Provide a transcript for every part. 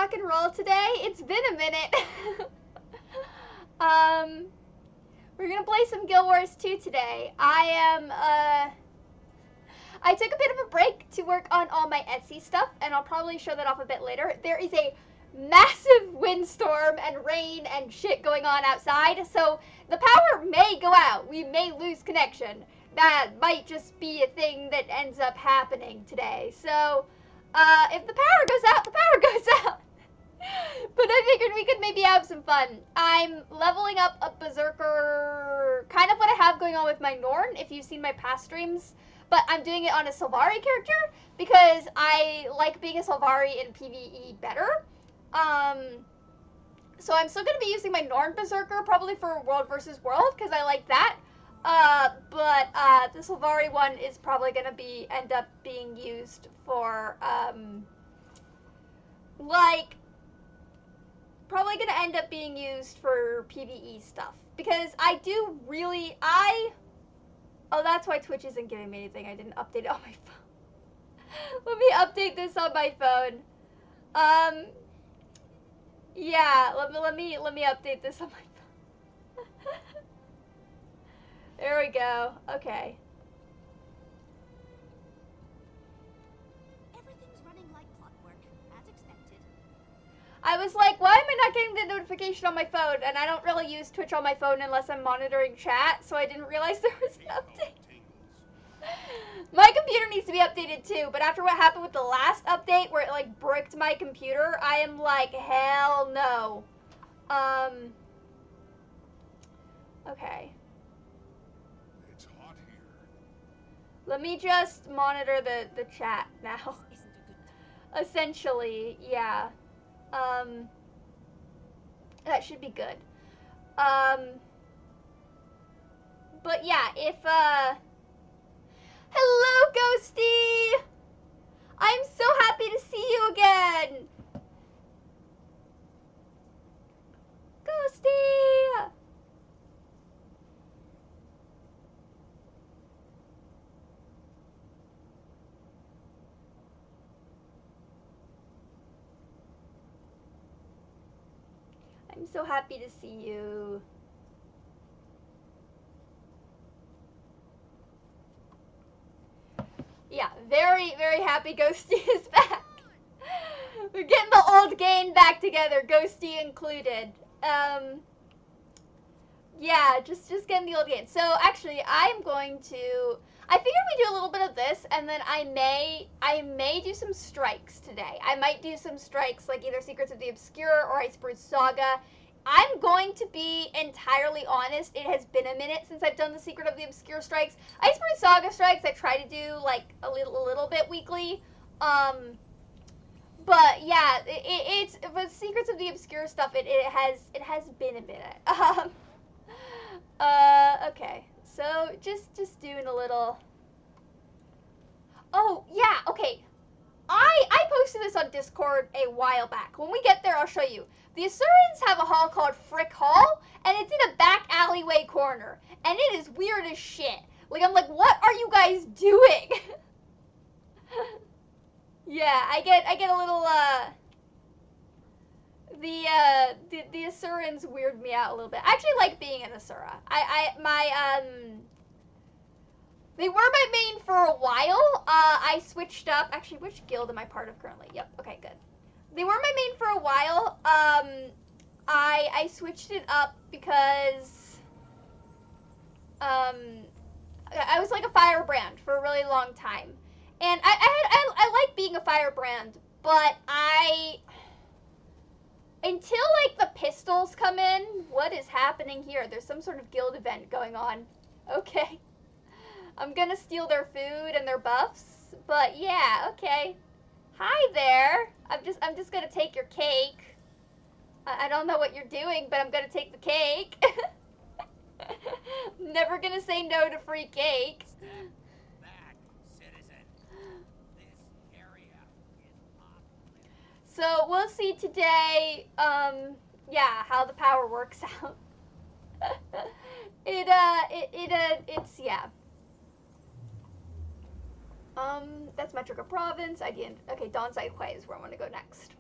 rock and roll today. It's been a minute. We're gonna play some Guild Wars 2 today. I took a bit of a break to work on all my Etsy stuff, and I'll probably show that off a bit later. There is a massive windstorm and rain and shit going on outside, so the power may go out. We may lose connection. That might just be a thing that ends up happening today. So, if the power goes out, the power goes out. But I figured we could maybe have some fun. I'm leveling up a Berserker, kind of what I have going on with my Norn, if you've seen my past streams. But I'm doing it on a Sylvari character, because I like being a Sylvari in PvE better. So I'm still going to be using my Norn Berserker, probably for World versus World, because I like that. But the Sylvari one is probably going to end up being used for, probably going to end up being used for PvE stuff. Because I do really, oh, that's why Twitch isn't giving me anything. I didn't update it on my phone. Let me update this on my phone. Yeah, let me update this on my phone. There we go. Okay. Everything's running like clockwork, as expected. I was like, why am I not getting the notification on my phone? And I don't really use Twitch on my phone unless I'm monitoring chat, so I didn't realize there was an update. My computer needs to be updated too, but after what happened with the last update where it like bricked my computer, I am like, hell no. Okay. It's hot here. Let me just monitor the chat now. This isn't a good time. Essentially, yeah. That should be good. But yeah, if, hello, Ghosty! I'm so happy to see you again! Ghosty! I'm so happy to see you. Yeah, very, very happy Ghosty is back. We're getting the old gang back together, Ghosty included. Yeah, just getting the old gang. So actually, I figured we do a little bit of this, and then I may do some strikes today. I might do some strikes like either Secrets of the Obscure or Iceberg Saga. I'm going to be entirely honest, it has been a minute since I've done the Secret of the Obscure strikes. Iceberg Saga strikes I try to do like a little bit weekly. But yeah, it's but Secrets of the Obscure stuff it has been a minute. Okay. So just doing a little. Oh, yeah, okay. I posted this on Discord a while back. When we get there, I'll show you. The Assyrians have a hall called Frick Hall, and it's in a back alleyway corner. And it is weird as shit. Like, I'm like, what are you guys doing? Yeah, I get a little, the Assyrians weird me out a little bit. I actually like being an Asura. They were my main for a while. I switched up. Actually, which guild am I part of currently? Yep. Okay, good. They were my main for a while. I switched it up because I was like a firebrand for a really long time, and I like being a firebrand, but until like the pistols come in. What is happening here? There's some sort of guild event going on. Okay. I'm gonna steal their food and their buffs, but yeah, okay. Hi there. I'm just gonna take your cake. I don't know what you're doing, but I'm gonna take the cake. Never gonna say no to free cake. Step back, citizen. This area is off limits. So we'll see today, yeah, how the power works out. It's, yeah. That's Metrica Province. Okay, Dawn Side Quay is where I want to go next.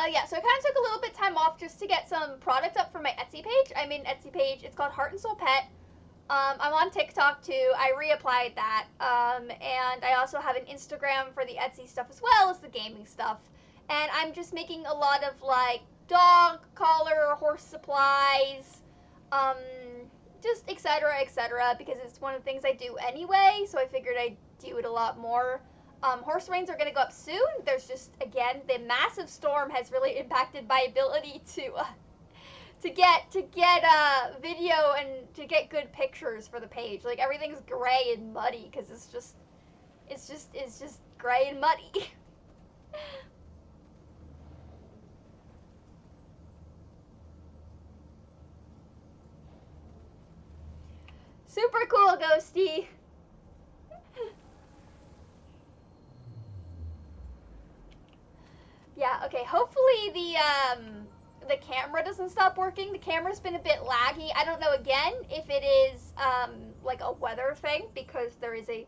Yeah, so I kind of took a little bit time off just to get some product up for my Etsy page. I made an Etsy page. It's called Heart and Soul Pet. I'm on TikTok too. I reapplied that. And I also have an Instagram for the Etsy stuff as well as the gaming stuff. And I'm just making a lot of like dog collar, horse supplies, just etc. because it's one of the things I do anyway. So I figured I'd do it a lot more. Horse reins are going to go up soon. There's just, again, the massive storm has really impacted my ability to get video and to get good pictures for the page. Like, everything's gray and muddy because it's just gray and muddy. Super cool, Ghosty. Yeah, okay, hopefully the camera doesn't stop working. The camera's been a bit laggy. I don't know, again, if it is, like a weather thing, because there is a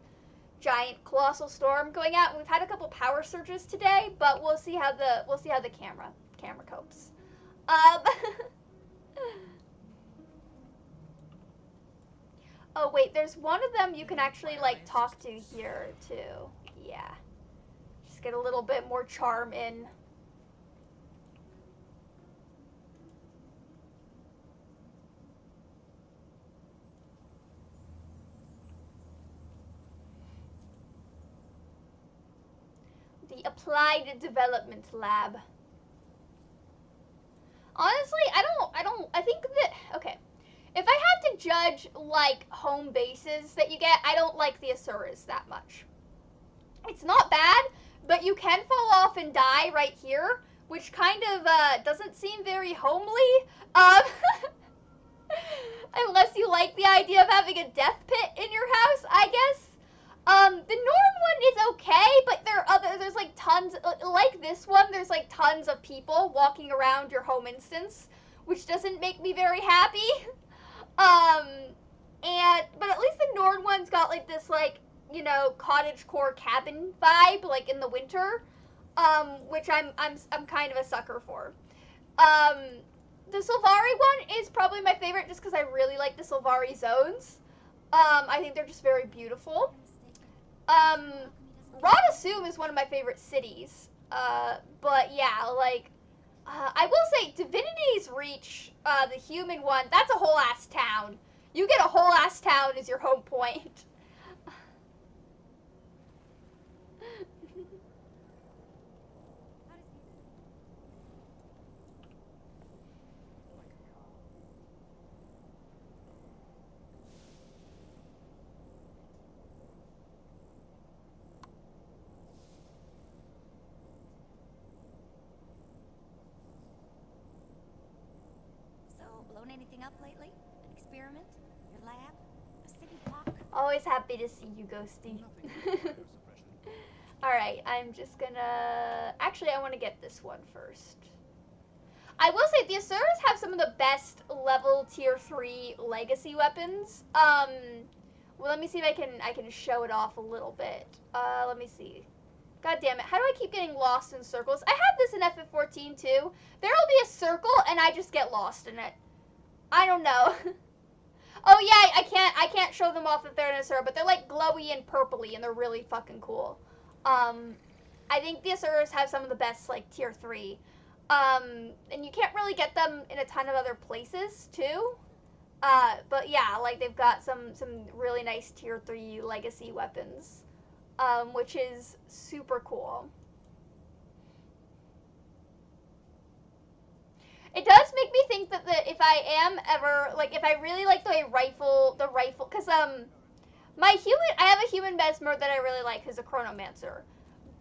giant colossal storm going out. We've had a couple power surges today, but we'll see how the camera copes. Oh, wait, there's one of them you can actually, like, talk to here, too. Yeah. Just get a little bit more charm in. The Applied Development Lab. Honestly, I think that, okay. If I had to judge, like, home bases that you get, I don't like the Asuras that much. It's not bad, but you can fall off and die right here, which kind of, doesn't seem very homely. Unless you like the idea of having a death pit in your house, I guess. The Norn one is okay, but there's like tons, like this one, there's like tons of people walking around your home instance, which doesn't make me very happy. But at least the Norn one's got like this, like, you know, cottagecore cabin vibe, like in the winter, which I'm kind of a sucker for. The Sylvari one is probably my favorite just because I really like the Sylvari zones. I think they're just very beautiful. Radasum is one of my favorite cities. But yeah, like, I will say Divinity's Reach, the human one, that's a whole ass town. You get a whole ass town as your home point. Blown anything up lately? An experiment? Your lab? A city block? Always happy to see you, Ghosty. Alright, I'm just gonna... Actually, I want to get this one first. I will say, the Asuras have some of the best level tier 3 legacy weapons. Well, let me see if I can show it off a little bit. Let me see. God damn it, how do I keep getting lost in circles? I had this in FF14 too. There'll be a circle and I just get lost in it. I don't know. Oh yeah, I can't show them off if they're in Asura, but they're like glowy and purpley and they're really fucking cool. I think the Asuras have some of the best like tier 3. And you can't really get them in a ton of other places too. But yeah, like they've got some really nice tier 3 legacy weapons. Which is super cool. It does make me think that if I am ever, like, if I really like the rifle, because, I have a human Mesmer that I really like, who's a Chronomancer.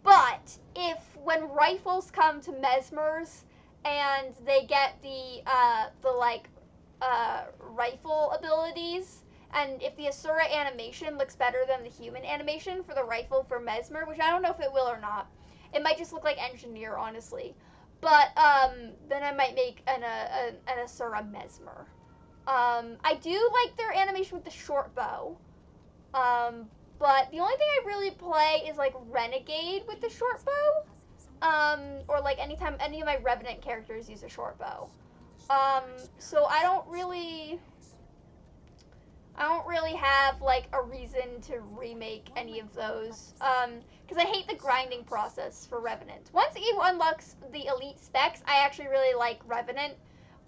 But, when rifles come to Mesmers, and they get the rifle abilities, and if the Asura animation looks better than the human animation for the rifle for Mesmer, which I don't know if it will or not. It might just look like Engineer, honestly. But, then I might make an Asura Mesmer. I do like their animation with the short bow. But the only thing I really play is, like, Renegade with the short bow. or like anytime any of my Revenant characters use a short bow. So I don't really have like a reason to remake any of those. Because I hate the grinding process for Revenant. Once Eve unlocks the elite specs, I actually really like Revenant,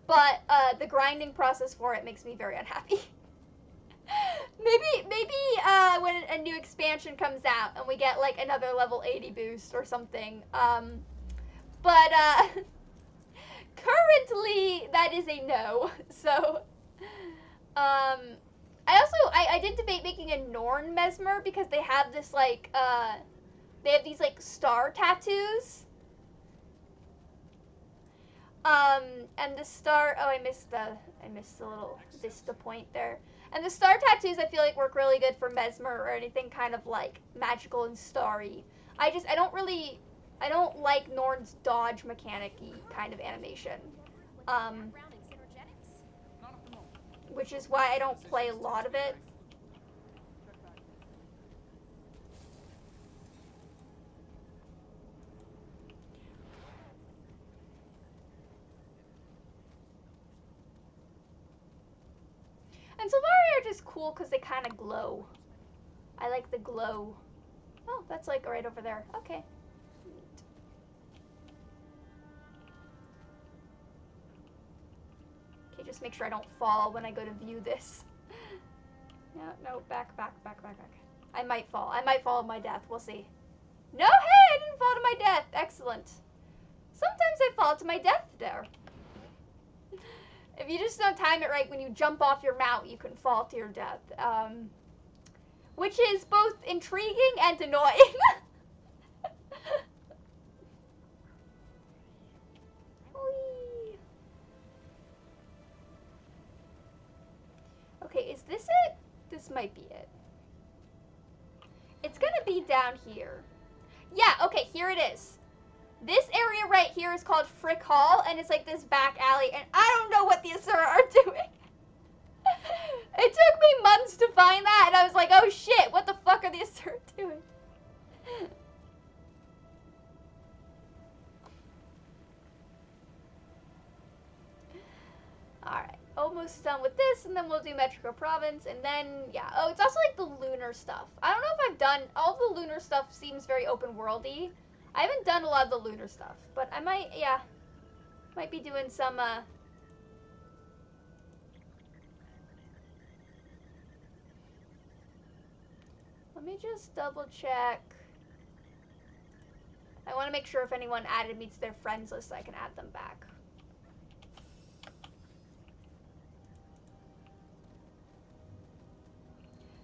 but the grinding process for it makes me very unhappy. maybe when a new expansion comes out and we get like another level 80 boost or something. But currently that is a no. So I did debate making a Norn Mesmer because they have this like they have these like star tattoos. And the star, oh, I missed the little vista point there. And the star tattoos I feel like work really good for Mesmer or anything kind of like magical and starry. I don't like Norn's dodge mechanic-y kind of animation. Which is why I don't play a lot of it. And Sylvari are just cool because they kind of glow. I like the glow. Oh, that's like right over there. Okay. Neat. Okay, just make sure I don't fall when I go to view this. No, back. I might fall. I might fall to my death. We'll see. No, hey, I didn't fall to my death. Excellent. Sometimes I fall to my death there. If you just don't time it right when you jump off your mount, you can fall to your death. Which is both intriguing and annoying. Okay, is this it? This might be it. It's gonna be down here. Yeah, okay, here it is. This area right here is called Frick Hall, and it's like this back alley, and I don't know what the Asura are doing. It took me months to find that, and I was like, oh shit, what the fuck are the Asura doing? Alright, almost done with this, and then we'll do Metrico Province, and then, yeah. Oh, it's also like the lunar stuff. I don't know if I've done, all the lunar stuff seems very open worldy. I haven't done a lot of the lunar stuff, but I might, yeah, might be doing some, let me just double check. I want to make sure if anyone added me to their friends list, I can add them back.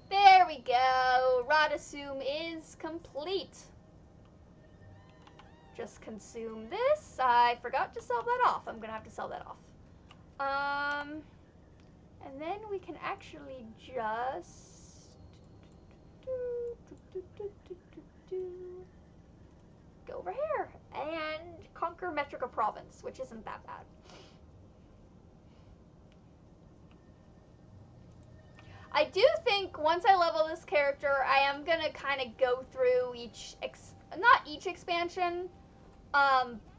There we go. Radasum is complete. Just consume this. I forgot to sell that off. I'm gonna have to sell that off. And then we can actually just go over here and conquer Metrica Province, which isn't that bad. I do think once I level this character, I am gonna kind of go through not each expansion,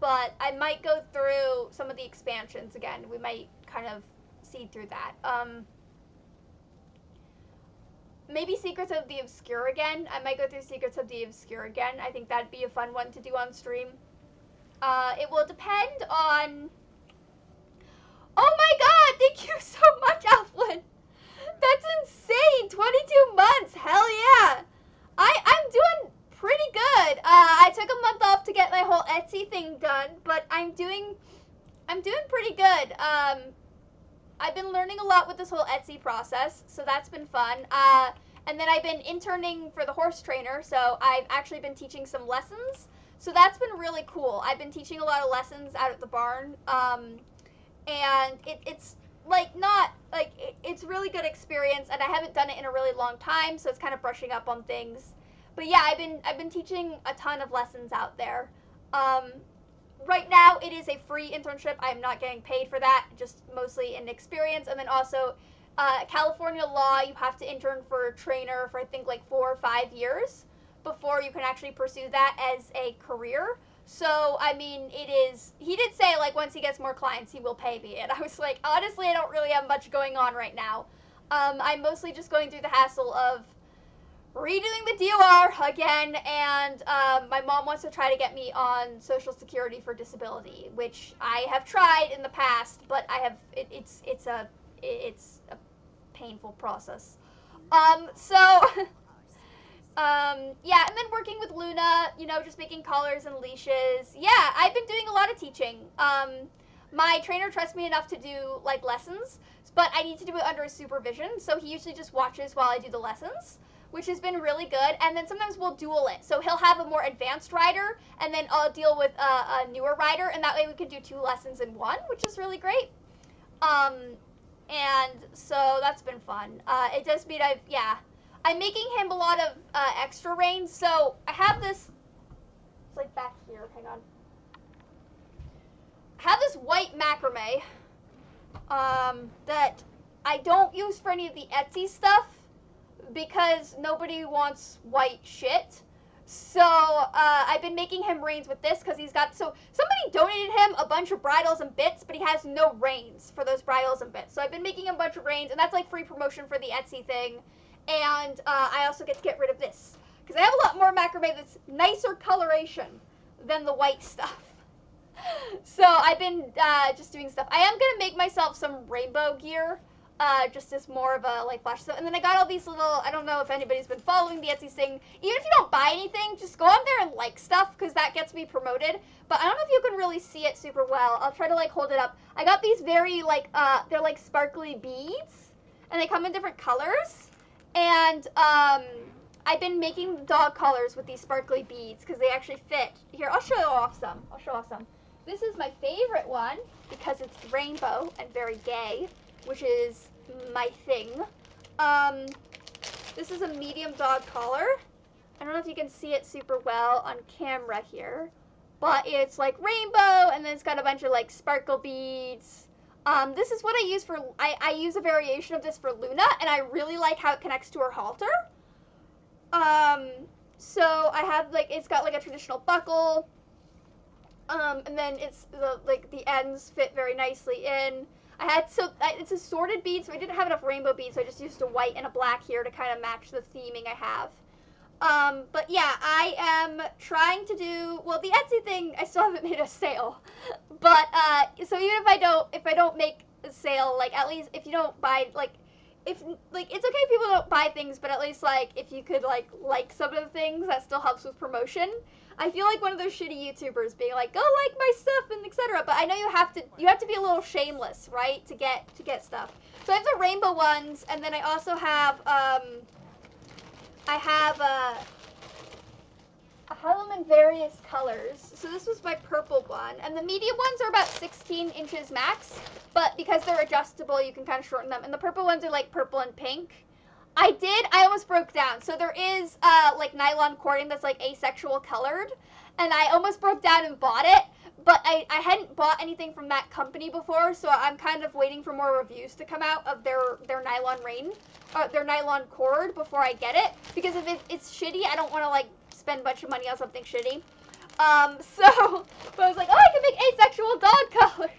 but I might go through some of the expansions again. We might kind of see through that. Maybe Secrets of the Obscure again. I might go through Secrets of the Obscure again. I think that'd be a fun one to do on stream. It will depend on... Oh my god! Thank you so much, Alflin! That's insane! 22 months! Hell yeah! I'm doing pretty good. I took a month off to get my whole Etsy thing done, but I'm doing pretty good. I've been learning a lot with this whole Etsy process, so that's been fun. And then I've been interning for the horse trainer, so I've actually been teaching some lessons. So that's been really cool. I've been teaching a lot of lessons out at the barn, and it's like not like it's really good experience, and I haven't done it in a really long time, so it's kind of brushing up on things. But yeah, I've been teaching a ton of lessons out there. Right now, it is a free internship. I'm not getting paid for that, just mostly an experience. And then also, California law, you have to intern for a trainer for I think like 4 or 5 years before you can actually pursue that as a career. So, I mean, he did say, like, once he gets more clients, he will pay me. And I was like, honestly, I don't really have much going on right now. I'm mostly just going through the hassle of redoing the DOR again, and my mom wants to try to get me on Social Security for disability, which I have tried in the past, but it's a painful process. So yeah, and then working with Luna, just making collars and leashes. Yeah, I've been doing a lot of teaching. My trainer trusts me enough to do, like, lessons, but I need to do it under his supervision, so he usually just watches while I do the lessons, which has been really good. And then sometimes we'll duel it. So he'll have a more advanced rider, and then I'll deal with a newer rider, and that way we can do 2 lessons in one, which is really great. And so that's been fun. It does mean I'm making him a lot of extra reins. So I have this, it's like back here, hang on. I have this white macrame that I don't use for any of the Etsy stuff, because nobody wants white shit. So I've been making him reins with this because somebody donated him a bunch of bridles and bits, but he has no reins for those bridles and bits. So I've been making him a bunch of reins, and that's like free promotion for the Etsy thing. And I also get to get rid of this because I have a lot more macrame that's nicer coloration than the white stuff. So I've been just doing stuff. I am going to make myself some rainbow gear, just as more of a, like, flash stuff. And then I got all these little, I don't know if anybody's been following the Etsy thing. Even if you don't buy anything, just go on there and like stuff, because that gets me promoted. But I don't know if you can really see it super well. I'll try to, like, hold it up. I got these very, like, they're like sparkly beads, and they come in different colors. And I've been making dog collars with these sparkly beads because they actually fit. Here, I'll show off some. This is my favorite one because it's rainbow and very gay, which is my thing. This is a medium dog collar. I don't know if you can see it super well on camera here, but it's like rainbow, and then it's got a bunch of, like, sparkle beads. This is what I use for, I use a variation of this for Luna, and I really like how it connects to her halter. So I have, like, it's got, like, a traditional buckle, and then it's, the ends fit very nicely in. It's assorted beads, so I didn't have enough rainbow beads, so I just used a white and a black here to kind of match the theming I have. But yeah, I am trying to do, well, the Etsy thing, I still haven't made a sale. But, so even if I don't make a sale, like, at least if you don't buy, like, it's okay if people don't buy things, but at least, like, if you could, like some of the things, that still helps with promotion. I feel like one of those shitty YouTubers being like, go like my stuff and etc. But I know you have to be a little shameless, right, to get stuff. So I have the rainbow ones, and then I also have I have them in various colors. So this was my purple one, and the medium ones are about 16 inches max, but because they're adjustable, you can kind of shorten them. And the purple ones are like purple and pink. I almost broke down. So there is, like, nylon cording that's, like, asexual colored, and I almost broke down and bought it, but I hadn't bought anything from that company before, so I'm kind of waiting for more reviews to come out of their nylon their nylon cord before I get it, because if it's shitty, I don't want to, like, spend a bunch of money on something shitty. But I was like, oh, I can make asexual dog collars.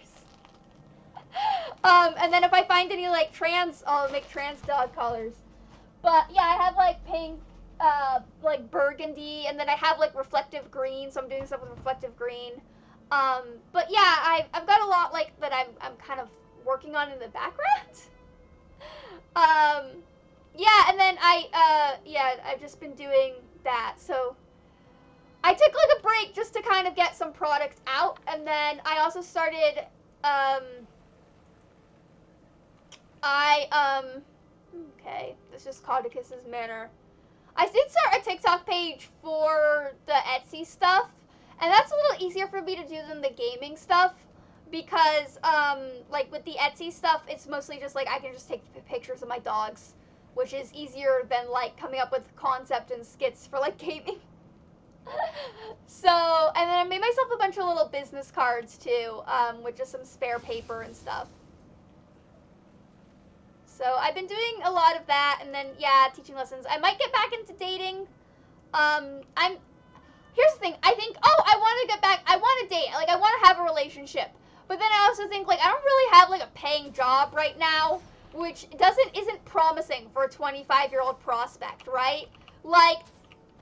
And then if I find any, like, I'll make trans dog collars. But yeah, I have, like, pink, like, burgundy, and then I have, like, reflective green, so I'm doing stuff with reflective green. But yeah, I've got a lot, like, that I'm kind of working on in the background. Yeah, and then I've just been doing that, so I took, like, a break just to kind of get some product out, and then I also started, okay, this is Caudicus's Manor. I did start a TikTok page for the Etsy stuff, and that's a little easier for me to do than the gaming stuff, because, like, with the Etsy stuff, it's mostly just, like, I can just take pictures of my dogs, which is easier than, like, coming up with concept and skits for, like, gaming. So, and then I made myself a bunch of little business cards, too, with just some spare paper and stuff. So I've been doing a lot of that, and then, yeah, teaching lessons. I might get back into dating. Here's the thing. I think, I want to get back. internship. But then I also think, like, I don't really have, like, a paying job right now, which isn't promising for a 25-year-old prospect, right? Like,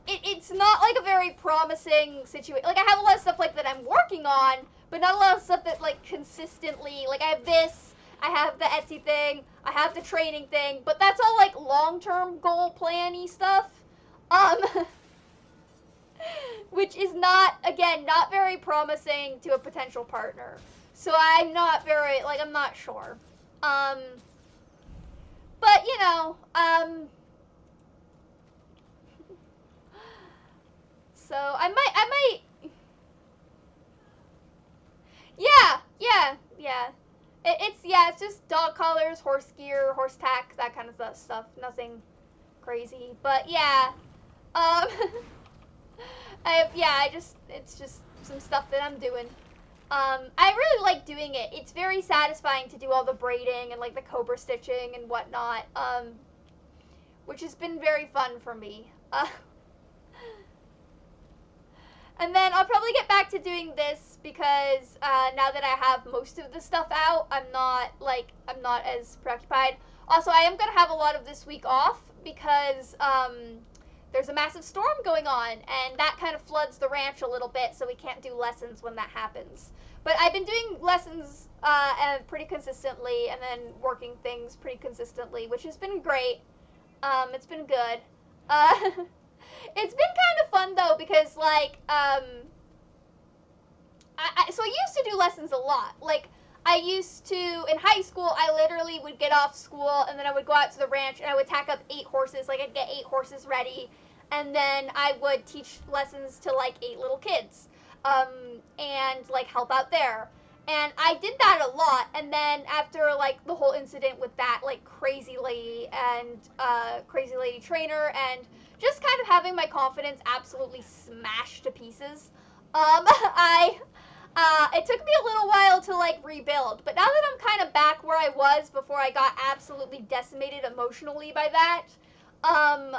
it's not, like, a very promising situation. Like, I have a lot of stuff, like, that I'm working on, but not a lot of stuff that, like, consistently, like, I have this, I have the Etsy thing, I have the training thing, but that's all, like, long-term goal plan-y stuff. Which is not, again, not very promising to a potential partner. So I'm not very, like, I'm not sure. But, you know, so I might, yeah. It's just dog collars, horse gear, horse tack, that kind of stuff. Nothing crazy, but yeah, it's just some stuff that I'm doing. I really like doing it. It's very satisfying to do all the braiding and, like, the cobra stitching and whatnot, which has been very fun for me. And then I'll probably get back to doing this because now that I have most of the stuff out, I'm not as preoccupied. Also, I am going to have a lot of this week off because there's a massive storm going on, and that kind of floods the ranch a little bit, so we can't do lessons when that happens. But I've been doing lessons pretty consistently, and then working things pretty consistently, which has been great. It's been good. It's been kind of fun, though, because, like, so I used to do lessons a lot. Like, I used to, in high school, I literally would get off school, and then I would go out to the ranch, and I would tack up 8 horses. Like, I'd get 8 horses ready, and then I would teach lessons to, like, 8 little kids, and, like, help out there. And I did that a lot, and then after, like, the whole incident with that, like, crazy lady trainer, and just kind of having my confidence absolutely smashed to pieces, it took me a little while to, like, rebuild. But now that I'm kind of back where I was before I got absolutely decimated emotionally by that, I'm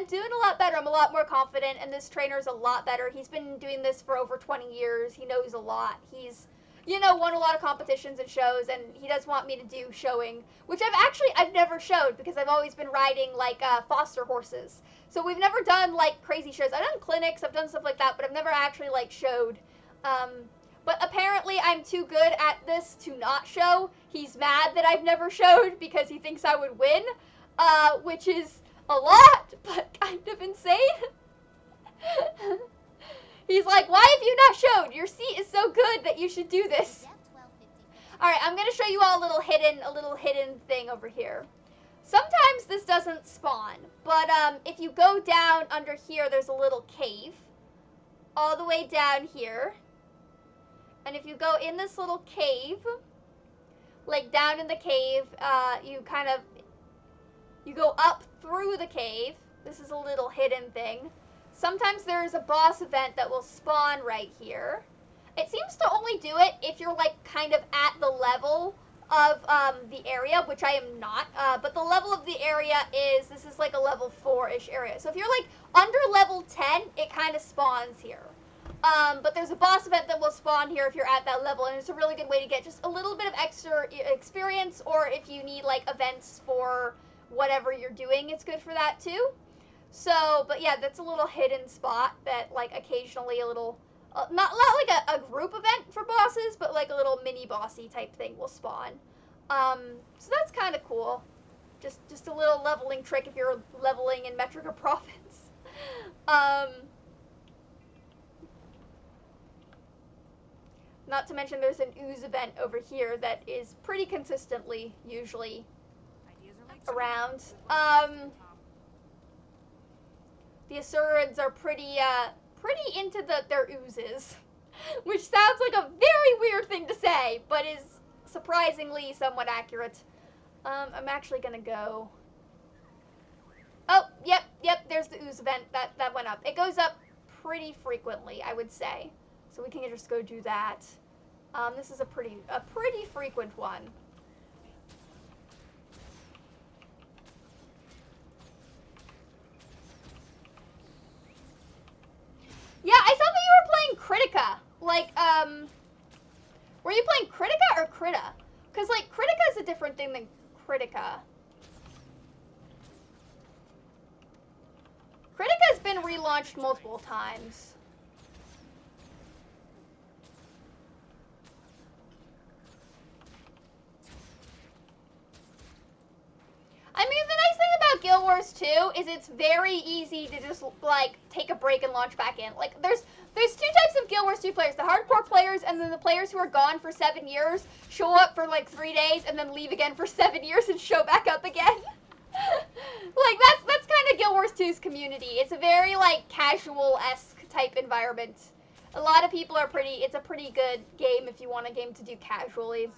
doing a lot better. I'm a lot more confident, and this trainer's a lot better. He's been doing this for over 20 years. He knows a lot. He's, won a lot of competitions and shows, and he does want me to do showing, which I've never showed because I've always been riding, like, foster horses. So we've never done, like, crazy shows. I've done clinics, I've done stuff like that, but I've never actually, like, showed. But apparently I'm too good at this to not show. He's mad that I've never showed because he thinks I would win, which is a lot, but kind of insane. He's like, why have you not showed? Your seat is so good that you should do this. Alright, I'm going to show you all a little hidden thing over here. Sometimes this doesn't spawn, but if you go down under here, there's a little cave. All the way down here. And if you go in this little cave, like down in the cave, you go up through the cave. This is a little hidden thing. Sometimes there's a boss event that will spawn right here. It seems to only do it if you're, like, kind of at the level of the area, which I am not. But the level of the area this is like a level 4-ish area. So if you're, like, under level 10, it kind of spawns here. But there's a boss event that will spawn here if you're at that level, and it's a really good way to get just a little bit of extra experience, or if you need, like, events for whatever you're doing, it's good for that too. So, but yeah, that's a little hidden spot that, like, occasionally a little, not like a group event for bosses, but like a little mini bossy type thing will spawn. So that's kind of cool. Just a little leveling trick if you're leveling in Metrica Province. Not to mention there's an ooze event over here that is pretty consistently, usually, around. The Asurids are pretty into their oozes, which sounds like a very weird thing to say, but is surprisingly somewhat accurate. I'm actually gonna go. Oh, yep, there's the ooze event that went up. It goes up pretty frequently, I would say. So we can just go do that. This is a pretty frequent one. Yeah, I saw that you were playing Critica. Like, relaunched multiple times. I mean, the nice thing about Guild Wars 2 is it's very easy to just, like, take a break and launch back in. Like, there's two types of Guild Wars 2 players. The hardcore players, and then the players who are gone for 7 years, show up for, like, 3 days, and then leave again for 7 years and show back up again. Like, that's kind of Guild Wars 2's community. It's a very, like, casual-esque type environment. A lot of people are it's a pretty good game if you want a game to do casually.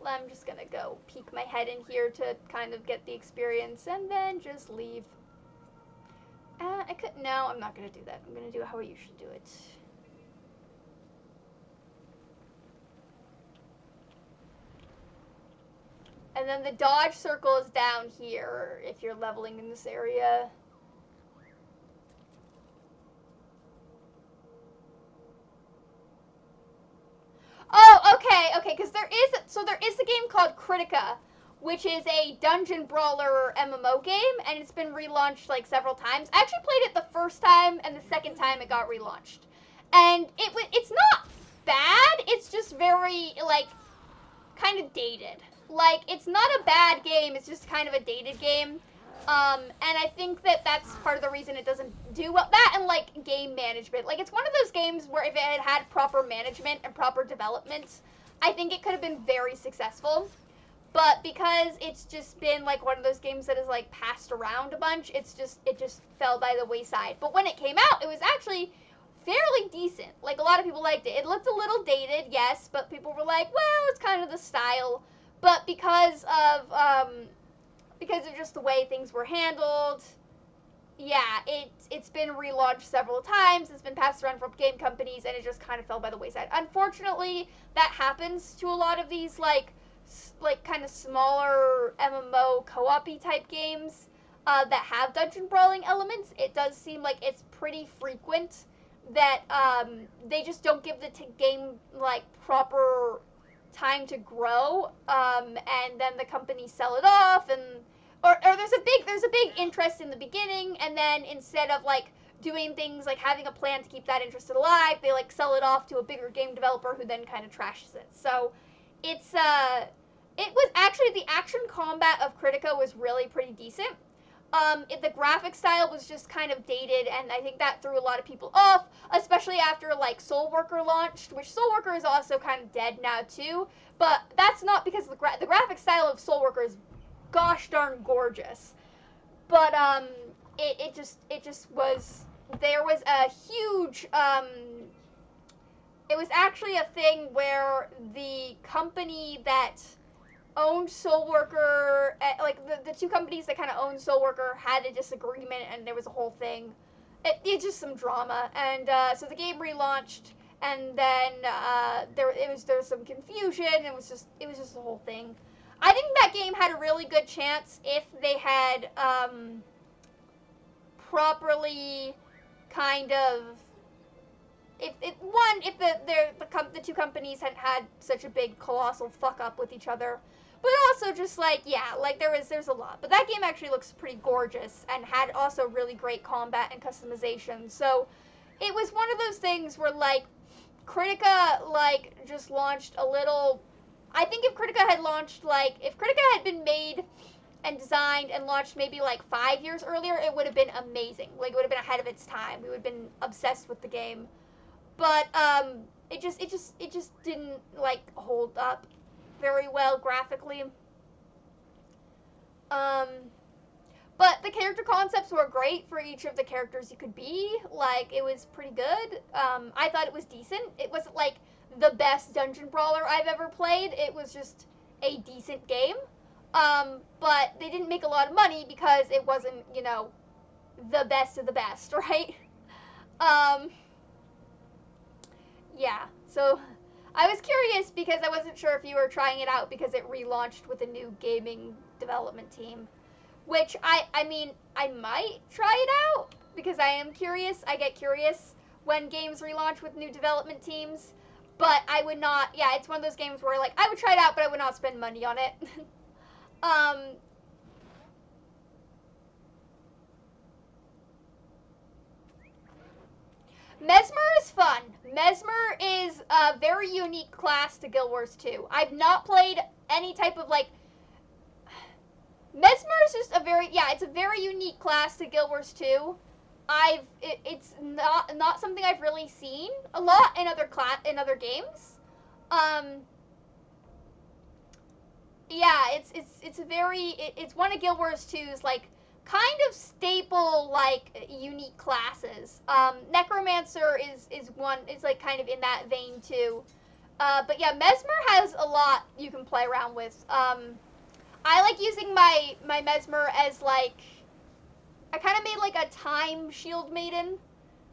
I'm just gonna go peek my head in here to kind of get the experience and then just leave. No, I'm not gonna do that. I'm gonna do how I usually do it. And then the dodge circle is down here if you're leveling in this area. Oh, okay, because there is a game called Critica, which is a dungeon brawler MMO game, and it's been relaunched like several times. I actually played it the first time, and the second time it got relaunched. And it's not bad, it's just very, like, kind of dated. Like, it's not a bad game, it's just kind of a dated game. And I think that's part of the reason it doesn't do well. That and, like, game management. Like, it's one of those games where if it had had proper management and proper development, I think it could have been very successful. But because it's just been, like, one of those games that is, like, passed around a bunch, it just fell by the wayside. But when it came out, it was actually fairly decent. Like, a lot of people liked it. It looked a little dated, yes, but people were like, well, it's kind of the style. But because of just the way things were handled, yeah, it's been relaunched several times. It's been passed around from game companies, and it just kind of fell by the wayside. Unfortunately, that happens to a lot of these, like kind of smaller MMO co-op-y type games that have dungeon brawling elements. It does seem like it's pretty frequent that they just don't give the game, like, proper time to grow, and then the companies sell it off, and or there's a big interest in the beginning, and then instead of, like, doing things like having a plan to keep that interest alive, they, like, sell it off to a bigger game developer who then kind of trashes it. So it's it was actually, the action combat of Critica was really pretty decent. The graphic style was just kind of dated, and I think that threw a lot of people off, especially after, like, Soul Worker launched, which Soul Worker is also kind of dead now too, but that's not because the graphic style of Soul Worker is gosh darn gorgeous. But it just was, there was a huge it was actually a thing where the company that owned Soul Worker, like the two companies that kind of owned Soul Worker had a disagreement, and there was a whole thing. It's just some drama, and so the game relaunched, and then there was some confusion. It was just a whole thing. I think that game had a really good chance if they had properly kind of, if the two companies hadn't had such a big colossal fuck up with each other. But also just, like, yeah, like, there's a lot. But that game actually looks pretty gorgeous and had also really great combat and customization. So it was one of those things where, like, Critica, like, just launched a little, I think if Critica had launched, like, if Critica had been made and designed and launched maybe, like, 5 years earlier, it would have been amazing. Like, it would have been ahead of its time. We would have been obsessed with the game. But it just didn't, like, hold up very well graphically. But the character concepts were great for each of the characters you could be. Like, it was pretty good. I thought it was decent. It wasn't, like, the best dungeon brawler I've ever played. It was just a decent game. But they didn't make a lot of money because it wasn't, you know, the best of the best, right? Yeah, so I was curious because I wasn't sure if you were trying it out because it relaunched with a new gaming development team. Which, I mean, I might try it out because I am curious. I get curious when games relaunch with new development teams. but I would not. Yeah, it's one of those games where like I would try it out, but I would not spend money on it. um, Mesmer is fun. Mesmer is a very unique class to Guild Wars 2. I've not played any type of like. Mesmer is just it's a very unique class to Guild Wars 2. It's not something I've really seen a lot in other games. Yeah, it's one of Guild Wars 2's like kind of staple like unique classes. Necromancer is like kind of in that vein too. But yeah, Mesmer has a lot you can play around with. I like using my Mesmer as like I kind of made like a time shield maiden.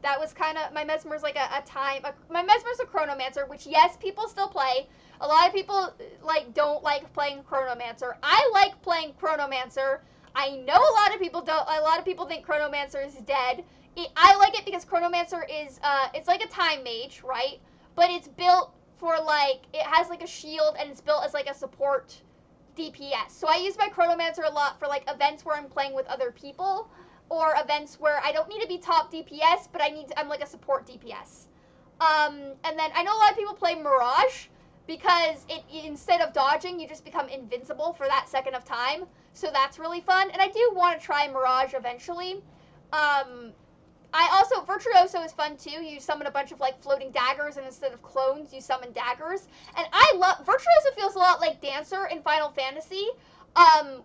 That was kind of my Mesmer's like my Mesmer's a Chronomancer, which yes, people still play. A lot of people like don't like playing Chronomancer. I like playing Chronomancer. I know a lot of people don't. A lot of people think Chronomancer is dead. I like it because Chronomancer is it's like a time mage, right? But it's built for like it has like a shield and it's built as like a support DPS. So I use my Chronomancer a lot for like events where I'm playing with other people or events where I don't need to be top DPS, but I'm like a support DPS. And then I know a lot of people play Mirage because instead of dodging, you just become invincible for that second of time. So that's really fun. And I do want to try Mirage eventually. I also, Virtuoso is fun too. You summon a bunch of like floating daggers, and instead of clones, you summon daggers. And I love, Virtuoso feels a lot like Dancer in Final Fantasy,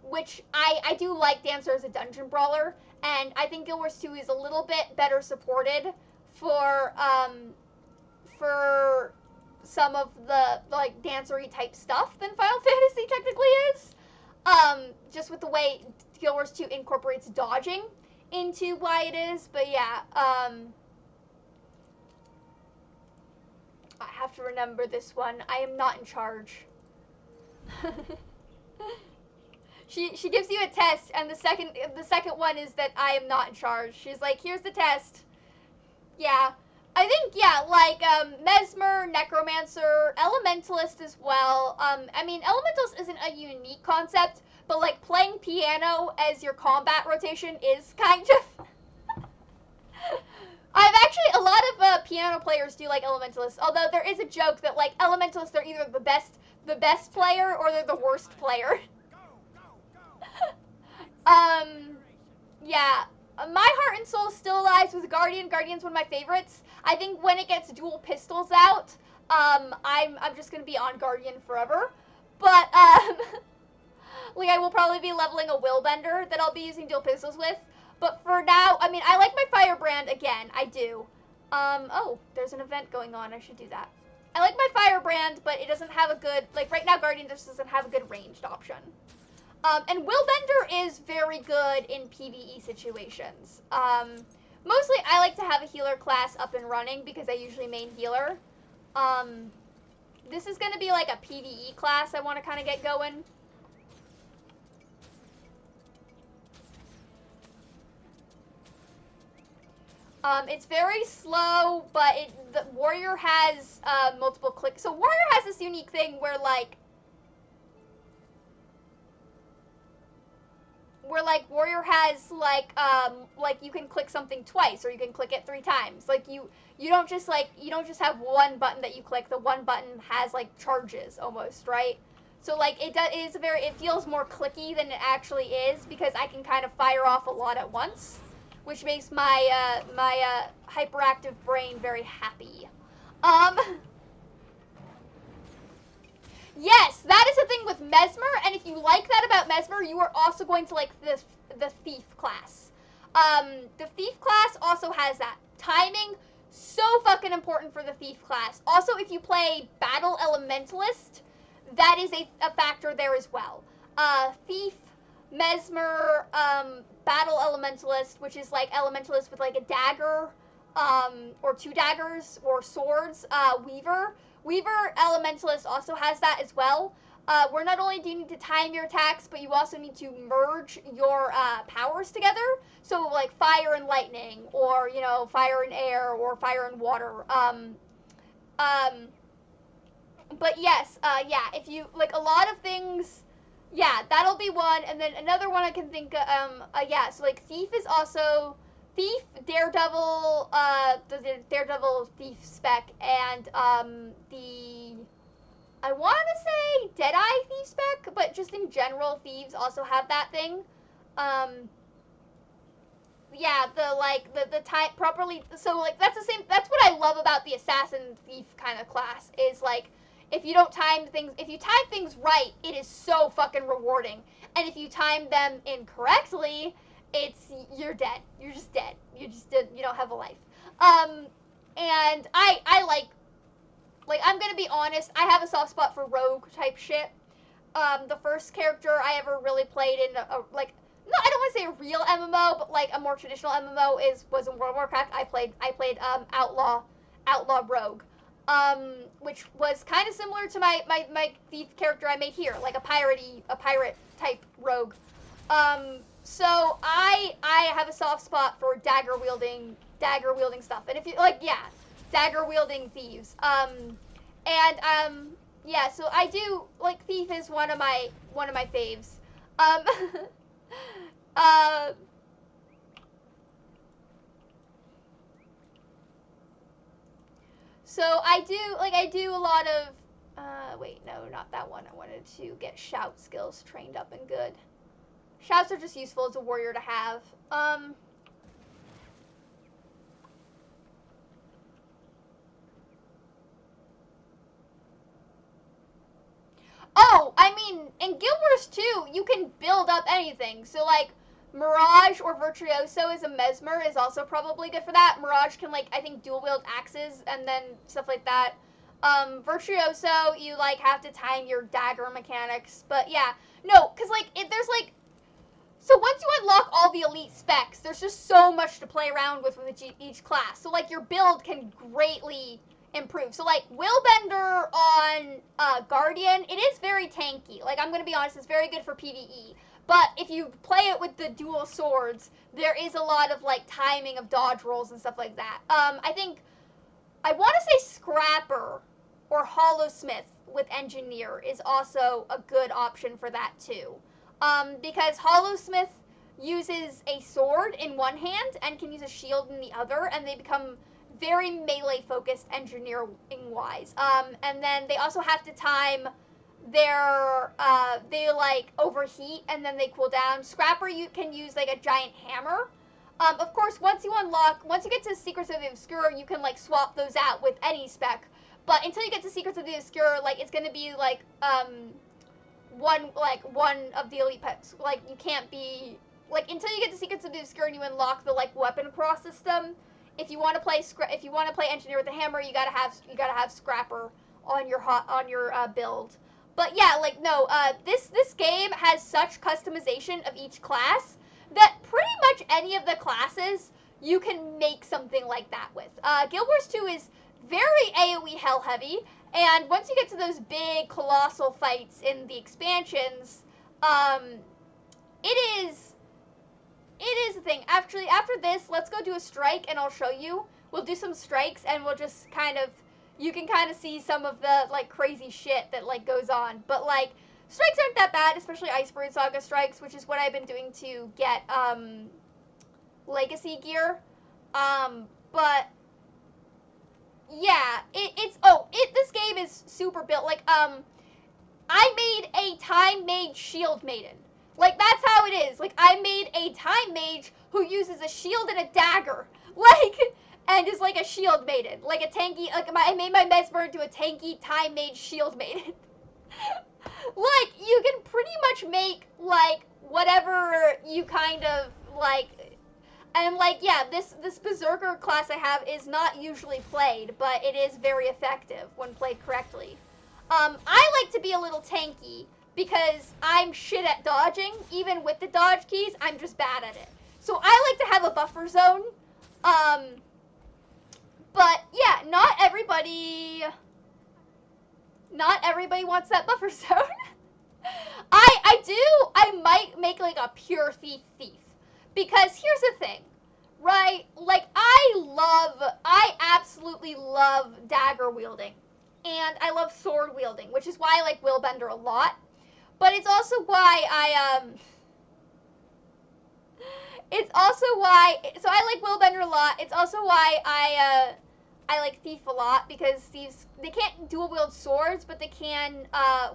which I do like Dancer as a dungeon brawler. And I think Guild Wars 2 is a little bit better supported for some of the like dancery type stuff than Final Fantasy technically is. Just with the way Guild Wars 2 incorporates dodging into why it is, but yeah, I have to remember this one. I am not in charge. She gives you a test, and the second one is that I am not in charge. She's like, here's the test. Yeah. I think, yeah, like, Mesmer, Necromancer, Elementalist as well. I mean, Elementalist isn't a unique concept, but, like, playing piano as your combat rotation is kind of... I've actually, a lot of piano players do like Elementalist, although there is a joke that, like, Elementalists are either the best player or they're the worst player. Yeah. My heart and soul still lies with Guardian. Guardian's one of my favorites. I think when it gets dual pistols out, I'm just gonna be on Guardian forever. But like I will probably be leveling a Willbender that I'll be using dual pistols with. But for now, I mean, I like my Firebrand again. I do. Oh, there's an event going on. I should do that. I like my Firebrand, but it doesn't have a good, like right now Guardian just doesn't have a good ranged option. And Willbender is very good in PvE situations. Mostly I like to have a healer class up and running because I usually main healer. This is going to be like a PvE class I want to kind of get going. It's very slow, but the Warrior has multiple clicks. So Warrior has this unique thing where like Warrior has like you can click something twice or you can click it 3 times. Like you don't just have one button that you click. The one button has like charges almost, right? So like it feels more clicky than it actually is because I can kind of fire off a lot at once, which makes my my hyperactive brain very happy. Yes, that is the thing with Mesmer, and if you like that about Mesmer, you are also going to like the Thief class. The Thief class also has that. Timing, so fucking important for the Thief class. Also, if you play Battle Elementalist, that is a factor there as well. Thief, Mesmer, Battle Elementalist, which is like Elementalist with like a dagger, or 2 daggers, or swords, Weaver. Weaver Elementalist also has that as well, where not only do you need to time your attacks, but you also need to merge your powers together. So like fire and lightning, or, you know, fire and air, or fire and water. But yes, yeah, if you, like, a lot of things, yeah, that'll be one, and then another one I can think of, yeah, so, like, Thief is also, Thief, Daredevil, the Daredevil Thief spec, and, I want to say Deadeye Thief spec, but just in general, Thieves also have that thing. Yeah, the type properly, so, like, that's the same, that's what I love about the Assassin Thief kind of class, is, like, if you time things right, it is so fucking rewarding. And if you time them incorrectly, you're dead. You're just dead. You don't have a life. And I like, I'm gonna be honest, I have a soft spot for rogue type shit. The first character I ever really played in like, no, I don't want to say a real MMO, but like a more traditional MMO was in World of Warcraft. I played Outlaw Rogue, which was kind of similar to my thief character I made here, like a pirate type rogue. So I have a soft spot for dagger wielding stuff, and if you like, yeah, dagger wielding thieves. Yeah, so I do like thief is one of my faves. Uh, so I do a lot of, wait, no, not that one. I wanted to get shout skills trained up and good. Shouts are just useful as a warrior to have. Oh, I mean, in Guild Wars 2, you can build up anything. So, like, Mirage or Virtuoso as a Mesmer is also probably good for that. Mirage can, like, I think dual wield axes and then stuff like that. Virtuoso, you, like, have to time your dagger mechanics. But, yeah. No, because, like, there's, like... So, once you unlock all the elite specs, there's just so much to play around with each class. So, like, your build can greatly improve. So, like, Willbender on Guardian, it is very tanky. Like, I'm going to be honest, it's very good for PvE. But if you play it with the dual swords, there is a lot of, like, timing of dodge rolls and stuff like that. I want to say Scrapper or Hollowsmith with Engineer is also a good option for that, too. Because Hollowsmith uses a sword in one hand and can use a shield in the other, and they become very melee-focused engineering-wise. And then they also have to time their, they, like, overheat, and then they cool down. Scrapper, you can use, like, a giant hammer. Of course, once you get to Secrets of the Obscure, you can, like, swap those out with any spec. But until you get to Secrets of the Obscure, like, it's gonna be, like, one of the elite pets. Like, you can't be, like, until you get to Secrets of the Obscure and you unlock the, like, weapon cross system. If you want to play engineer with the hammer, you gotta have Scrapper on your build. But yeah, like, no, this game has such customization of each class that pretty much any of the classes you can make something like that with. Guild Wars 2 is very AoE hell heavy, and once you get to those big colossal fights in the expansions, it is a thing. Actually, after this, let's go do a strike, and I'll show you. We'll do some strikes, and we'll just kind of, you can kind of see some of the, like, crazy shit that, like, goes on. But, like, strikes aren't that bad, especially Iceberg Saga strikes, which is what I've been doing to get, legacy gear. But, yeah, this game is super built. Like, I made a time-made shield maiden. Like, that's how it is. Like, I made a time mage who uses a shield and a dagger. Like, and is like a shield maiden. Like a tanky, like, I made my Mesmer into a tanky time mage shield maiden. Like, you can pretty much make, like, whatever you kind of, like, and, like, yeah, this Berserker class I have is not usually played, but it is very effective when played correctly. I like to be a little tanky, because I'm shit at dodging. Even with the dodge keys, I'm just bad at it. So I like to have a buffer zone. But yeah, not everybody wants that buffer zone. I might make, like, a pure thief. Because here's the thing, right? Like, I absolutely love dagger wielding. and I love sword wielding, which is why I like Willbender a lot. But it's also why so I like Willbender a lot. It's also why I like Thief a lot, because thieves, they can't dual wield swords, but they can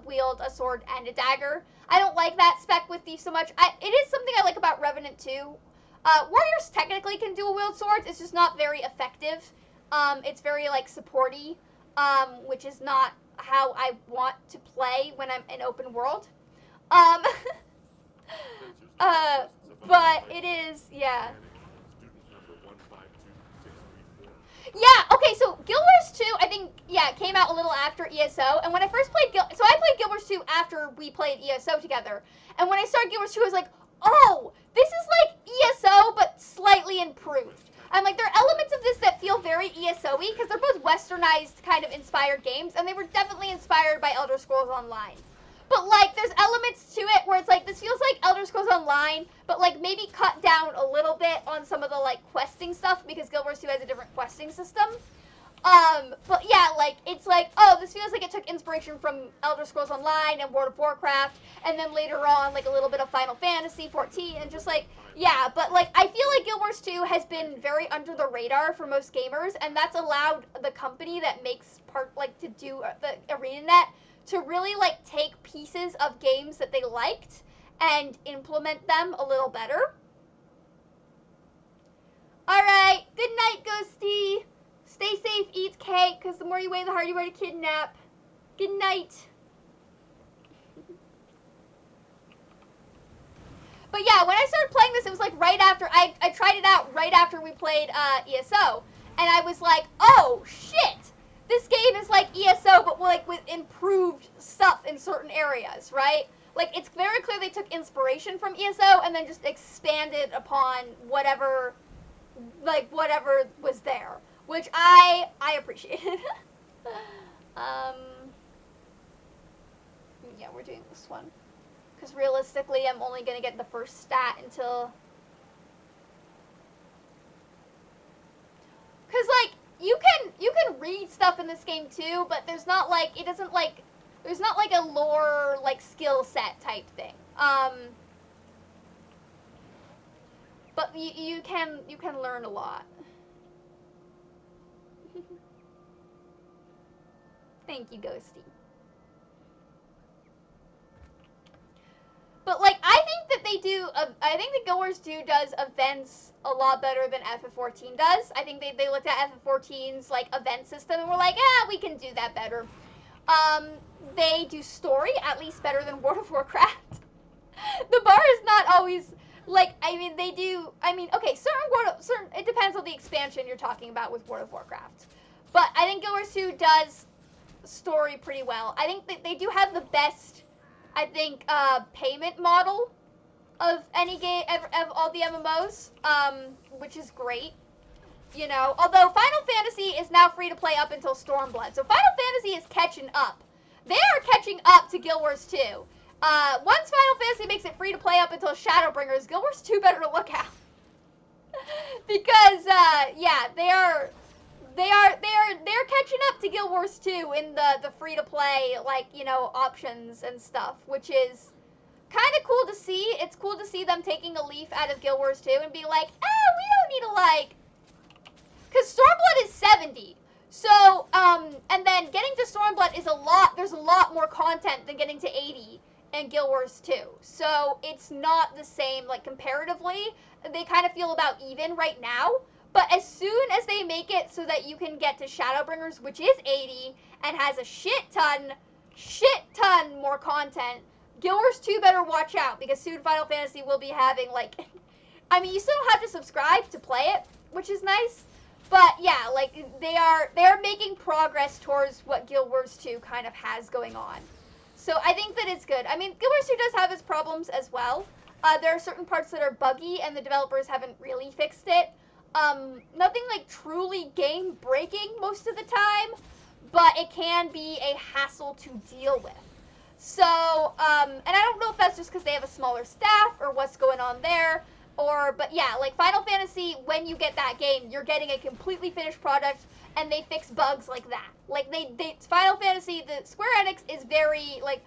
wield a sword and a dagger. I don't like that spec with Thief so much. It is something I like about Revenant too. Warriors technically can dual wield swords, it's just not very effective. It's very like supporty, which is not how I want to play when I'm in open world. But it is, yeah. Yeah, okay, so Guild Wars 2, I think, yeah, came out a little after ESO, and when I first played so I played Guild Wars 2 after we played ESO together, and when I started Guild Wars 2, I was like, oh, this is like ESO, but slightly improved. I'm like, there are elements of this that feel very ESO-y, because they're both westernized kind of inspired games, and they were definitely inspired by Elder Scrolls Online. But, like, there's elements to it where it's like, this feels like Elder Scrolls Online, but, like, maybe cut down a little bit on some of the, like, questing stuff, because Guild Wars 2 has a different questing system. But yeah, like, it's like, oh, this feels like it took inspiration from Elder Scrolls Online and World of Warcraft, and then later on, like, a little bit of Final Fantasy 14, and just, like, yeah, but, like, I feel like Guild Wars 2 has been very under the radar for most gamers, and that's allowed the company that makes to do the ArenaNet to really, like, take pieces of games that they liked and implement them a little better. Alright, good night, Ghosty. Stay safe, eat cake, because the more you weigh, the harder you are to kidnap. Good night. But yeah, when I started playing this, it was like right after, I tried it out right after we played ESO. And I was like, oh, shit. This game is like ESO, but like with improved stuff in certain areas, right? Like, it's very clear they took inspiration from ESO and then just expanded upon whatever was there, which I appreciated. Yeah, we're doing this one. Because realistically, I'm only going to get the first stat until... Because, like, you can read stuff in this game too, but there's not like, it doesn't like, there's not like a lore, like, skill set type thing. But you can learn a lot. Thank you, Ghosty. But, like, I think that I think that Guild Wars 2 does events a lot better than FF14 does. I think they looked at FF14's, like, event system and were like, we can do that better. They do story at least better than World of Warcraft. The bar is not always, like, I mean, they do, I mean, okay, certain, it depends on the expansion you're talking about with World of Warcraft. But I think Guild Wars 2 does story pretty well. I think that they do have the best, I think, payment model of any game, of all the MMOs, which is great. You know, although Final Fantasy is now free to play up until Stormblood, so Final Fantasy is catching up. They are catching up to Guild Wars 2. Once Final Fantasy makes it free to play up until Shadowbringers, Guild Wars 2 better look out. Because, yeah, they're catching up to Guild Wars 2 in the free to play, like, you know, options and stuff, which is kind of cool to see. It's cool to see them taking a leaf out of Guild Wars 2 and be like, we don't need to, like, because Stormblood is 70. So, and then getting to Stormblood is there's a lot more content than getting to 80 in Guild Wars 2. So, it's not the same, like, comparatively. They kind of feel about even right now. But as soon as they make it so that you can get to Shadowbringers, which is 80, and has a shit ton more content, Guild Wars 2 better watch out, because soon Final Fantasy will be having, like, I mean, you still have to subscribe to play it, which is nice. But yeah, like, they're making progress towards what Guild Wars 2 kind of has going on. So I think that it's good. I mean, Guild Wars 2 does have its problems as well. There are certain parts that are buggy, and the developers haven't really fixed it. Nothing like truly game breaking most of the time, but it can be a hassle to deal with. So, and I don't know if that's just because they have a smaller staff or what's going on there, But yeah, like Final Fantasy, when you get that game, you're getting a completely finished product, and they fix bugs like that. Like Final Fantasy, the Square Enix is very like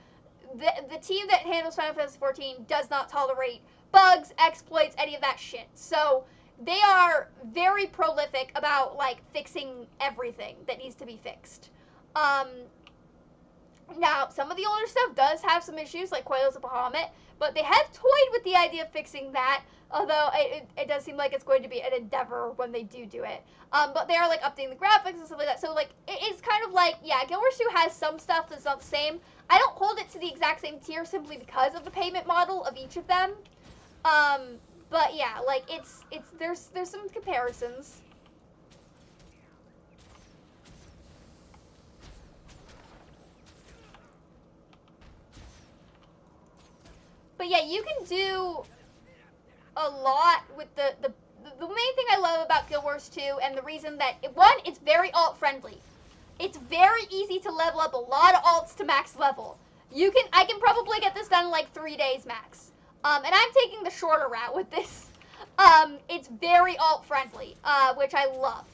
the team that handles Final Fantasy 14 does not tolerate bugs, exploits, any of that shit. So they are very prolific about like fixing everything that needs to be fixed. Now, some of the older stuff does have some issues, like Coils of Bahamut, but they have toyed with the idea of fixing that, although it does seem like it's going to be an endeavor when they do it. But they are, like, updating the graphics and stuff like that. So, like, it's kind of like, yeah, Guild Wars 2 has some stuff that's not the same. I don't hold it to the exact same tier simply because of the payment model of each of them. But, yeah, like, there's some comparisons. But yeah, you can do a lot with the main thing I love about Guild Wars 2, and the reason that, one, it's very alt-friendly. It's very easy to level up a lot of alts to max level. I can probably get this done in like 3 days max. And I'm taking the shorter route with this. It's very alt-friendly, which I love.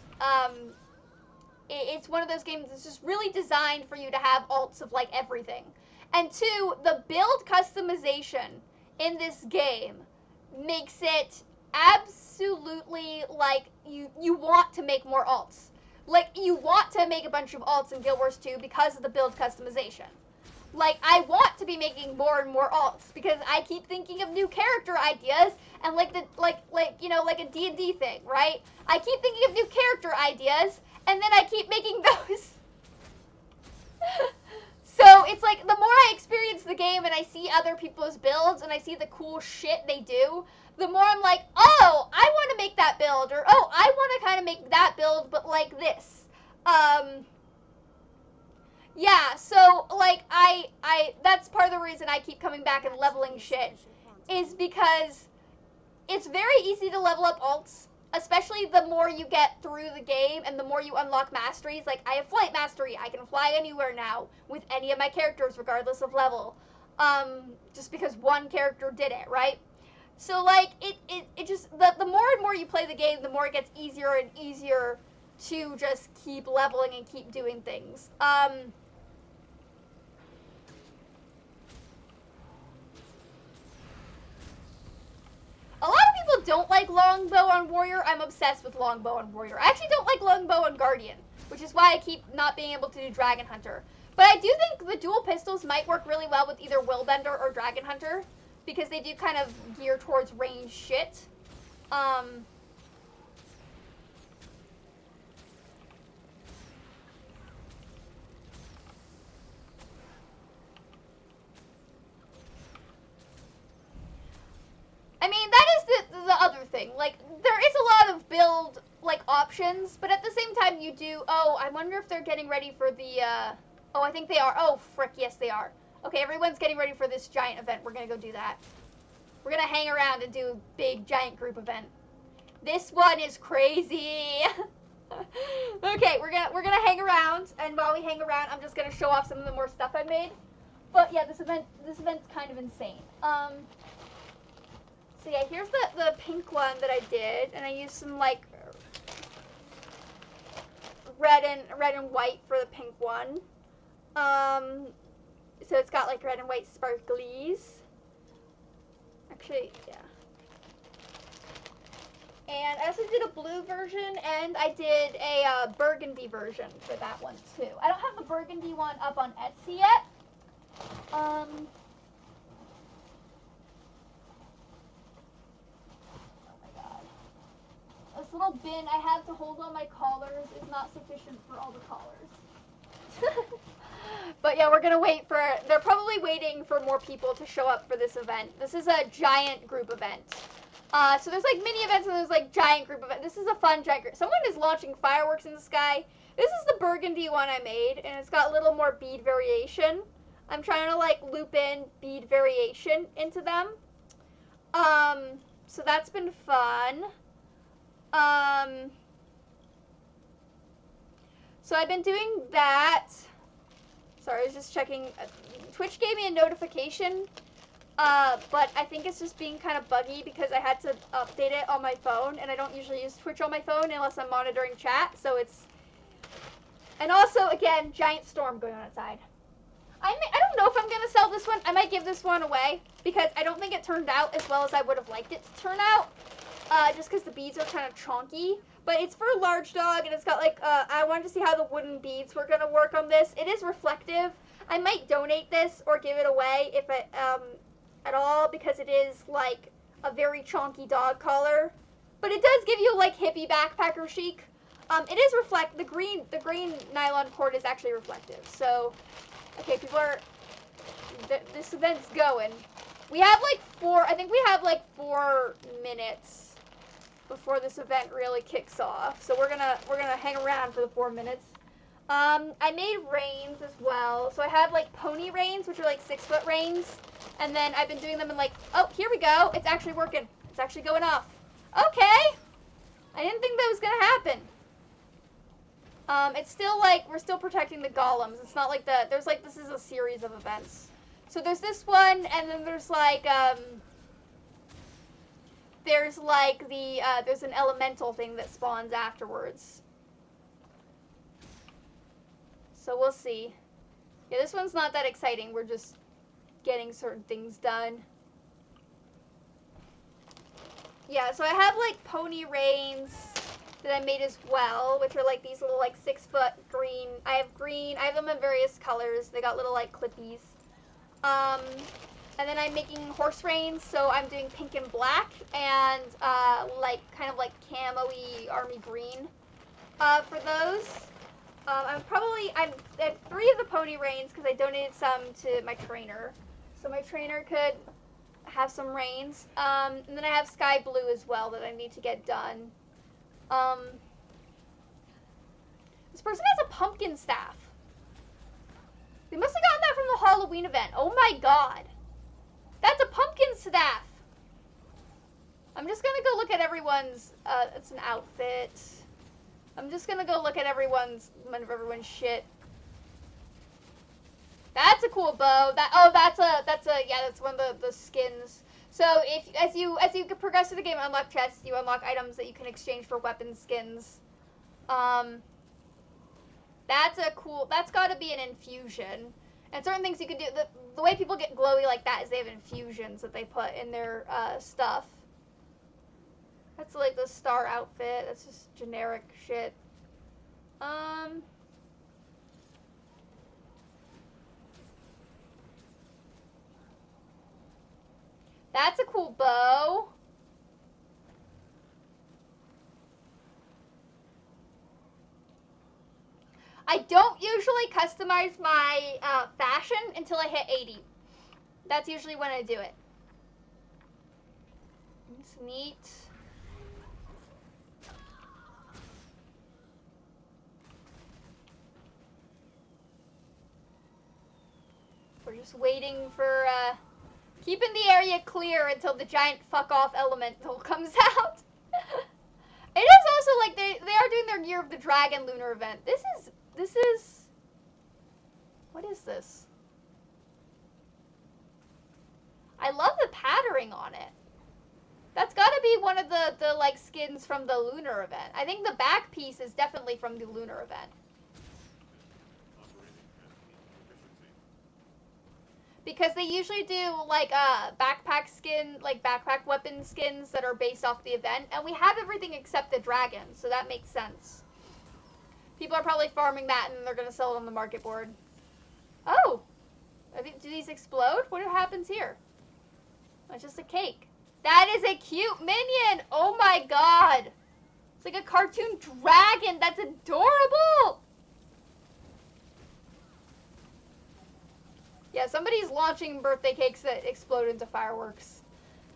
It's one of those games that's just really designed for you to have alts of like everything. And two, the build customization in this game makes it absolutely like you want to make more alts. Like, you want to make a bunch of alts in Guild Wars 2 because of the build customization. Like, I want to be making more and more alts because I keep thinking of new character ideas and like a D&D thing, right? I keep thinking of new character ideas and then I keep making those. So it's like, the more I experience the game and I see other people's builds and I see the cool shit they do, the more I'm like, oh, I want to make that build, or oh, I want to kind of make that build, but like this. Yeah, so like that's part of the reason I keep coming back and leveling shit, is because it's very easy to level up alts. Especially the more you get through the game and the more you unlock masteries. Like, I have flight mastery. I can fly anywhere now with any of my characters regardless of level. Just because one character did it, right? So, like, it just, the more and more you play the game, the more it gets easier and easier to just keep leveling and keep doing things. A lot of people don't like Longbow on Warrior. I'm obsessed with Longbow on Warrior. I actually don't like Longbow on Guardian, which is why I keep not being able to do Dragon Hunter. But I do think the dual pistols might work really well with either Willbender or Dragon Hunter, because they do kind of gear towards range shit. I mean, that is the other thing. Like, there is a lot of build, like, options, but at the same time you do... Oh, I wonder if they're getting ready for the, Oh, I think they are. Oh, frick, yes, they are. Okay, everyone's getting ready for this giant event. We're gonna go do that. We're gonna hang around and do a big, giant group event. This one is crazy. Okay, we're gonna hang around, and while we hang around, I'm just gonna show off some of the more stuff I made. But, yeah, this event's kind of insane. So yeah, here's the pink one that I did, and I used some like red and white for the pink one. So it's got like red and white sparklies. Actually, yeah. And I also did a blue version, and I did a burgundy version for that one too. I don't have the burgundy one up on Etsy yet. This little bin I have to hold all my collars is not sufficient for all the collars. But yeah, we're gonna wait for, they're probably waiting for more people to show up for this event. This is a giant group event. So there's like mini events and there's like giant group event. This is a fun giant group. Someone is launching fireworks in the sky. This is the burgundy one I made, and it's got a little more bead variation. I'm trying to like loop in bead variation into them. So that's been fun. So I've been doing that. Sorry, I was just checking. Twitch gave me a notification but I think it's just being kind of buggy because I had to update it on my phone, and I don't usually use Twitch on my phone unless I'm monitoring chat, so it's... And also, again, giant storm going on outside. I don't know if I'm going to sell this one. I might give this one away because I don't think it turned out as well as I would have liked it to turn out, just because the beads are kind of chonky. But it's for a large dog, and it's got, like, I wanted to see how the wooden beads were going to work on this. It is reflective. I might donate this or give it away if it, at all, because it is, like, a very chonky dog collar. But it does give you, like, hippie backpacker chic. It is the green nylon cord is actually reflective. So, okay, people are, this event's going. We have, like, I think we have, like, 4 minutes before this event really kicks off. So we're gonna hang around for the 4 minutes. I made reins as well. So I have, like, pony reins, which are, like, 6-foot reins. And then I've been doing them in, like, oh, here we go. It's actually working. It's actually going off. Okay. I didn't think that was gonna happen. It's still, like, we're still protecting the golems. It's not like there's, like, this is a series of events. So there's this one, and then there's, like, there's, like, there's an elemental thing that spawns afterwards. So we'll see. Yeah, this one's not that exciting. We're just getting certain things done. Yeah, so I have, like, pony reins that I made as well, which are, like, these little, like, 6-foot green. I have them in various colors. They got little, like, clippies. And then I'm making horse reins, so I'm doing pink and black, and, like, kind of, like, camo-y army green, for those. I have 3 of the pony reins, because I donated some to my trainer. So my trainer could have some reins. And then I have sky blue as well that I need to get done. This person has a pumpkin staff. They must have gotten that from the Halloween event. Oh my god. That's a pumpkin staff. I'm just gonna go look at everyone's, it's an outfit. I'm just gonna go look at everyone's shit. That's a cool bow. That's one of the skins. So as you progress through the game and unlock chests, you unlock items that you can exchange for weapon skins. That's gotta be an infusion. And certain things you can do, the way people get glowy like that is they have infusions that they put in their stuff. That's like the star outfit. That's just generic shit. That's a cool bow. I don't usually customize my fashion until I hit 80. That's usually when I do it. It's neat. We're just waiting for, keeping the area clear until the giant fuck-off elemental comes out. It is also like they are doing their Year of the Dragon lunar event. This is, what is this? I love the patterning on it. That's gotta be one of the like skins from the lunar event. I think the back piece is definitely from the lunar event. Because they usually do like backpack skin, like backpack weapon skins that are based off the event. And we have everything except the dragon, so that makes sense. People are probably farming that and they're gonna sell it on the market board. Oh! Do these explode? What happens here? Oh, it's just a cake. That is a cute minion! Oh my god! It's like a cartoon dragon! That's adorable! Yeah, somebody's launching birthday cakes that explode into fireworks.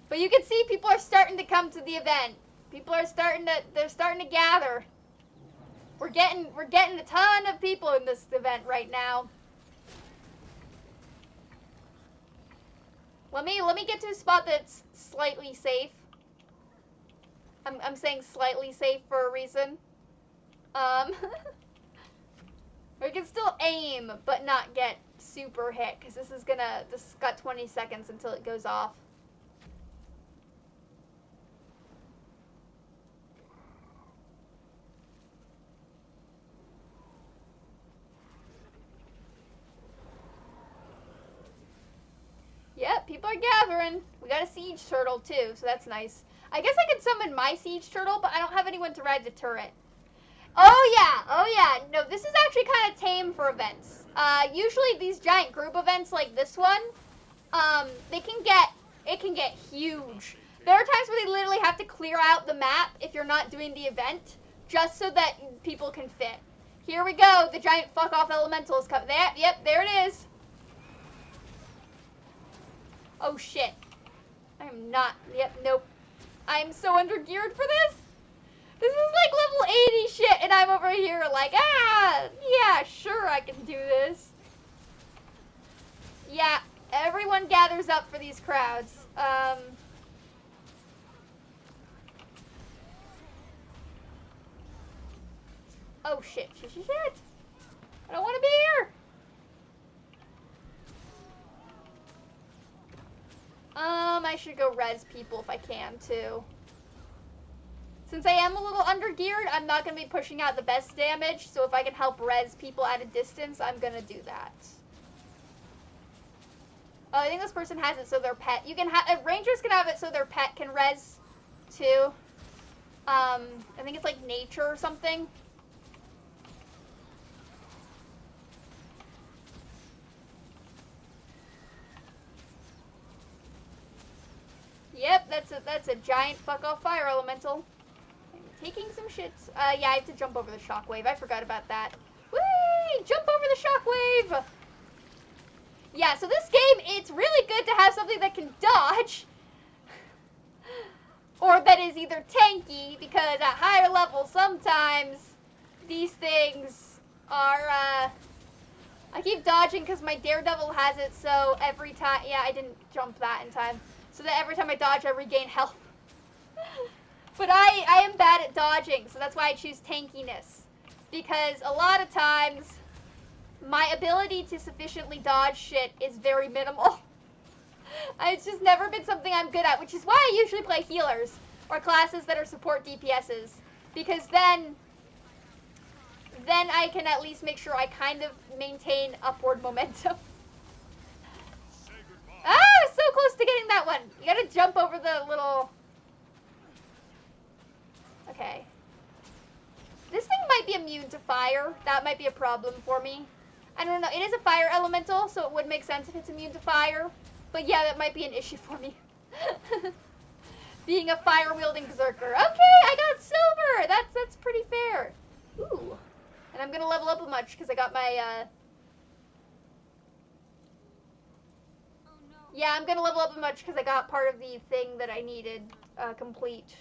But you can see people are starting to come to the event. People are starting to gather. We're getting a ton of people in this event right now. Let me get to a spot that's slightly safe. I'm saying slightly safe for a reason. We can still aim, but not get super hit, because this got 20 seconds until it goes off. Yep, people are gathering. We got a siege turtle too, so that's nice. I guess I could summon my siege turtle, but I don't have anyone to ride the turret. Oh yeah. No, this is actually kind of tame for events. Usually these giant group events like this one, it can get huge. There are times where they literally have to clear out the map if you're not doing the event, just so that people can fit. Here we go. The giant fuck off elemental is coming. Yep, there it is. Oh shit. I am not. Yep, nope. I'm so undergeared for this. This is like level 80 shit, and I'm over here like, yeah, sure I can do this. Yeah, everyone gathers up for these crowds. Oh shit. I don't want to be here. I should go res people if I can too. Since I am a little undergeared, I'm not going to be pushing out the best damage, so if I can help res people at a distance, I'm going to do that. Oh, I think this person has it so their pet... Rangers can have it so their pet can res, too. I think it's like nature or something. Yep, that's a giant fuck-off fire elemental. Taking some shits. Yeah, I have to jump over the shockwave. I forgot about that. Whee! Jump over the shockwave! Yeah, so this game, it's really good to have something that can dodge. Or that is either tanky, because at higher levels, sometimes these things are, I keep dodging because my Daredevil has it, so every time, yeah, I didn't jump that in time. So that every time I dodge, I regain health. But I am bad at dodging, so that's why I choose tankiness. Because a lot of times, my ability to sufficiently dodge shit is very minimal. It's just never been something I'm good at, which is why I usually play healers, or classes that are support DPSs. Because then I can at least make sure I kind of maintain upward momentum. Ah, so close to getting that one. You gotta jump over the little... Okay. This thing might be immune to fire. That might be a problem for me. I don't know. It is a fire elemental, so it would make sense if it's immune to fire. But yeah, that might be an issue for me. Being a fire-wielding berserker. Okay, I got silver! That's pretty fair. Ooh. And I'm gonna level up a much, because I got my, Yeah, I'm gonna level up a much, because I got part of the thing that I needed, complete.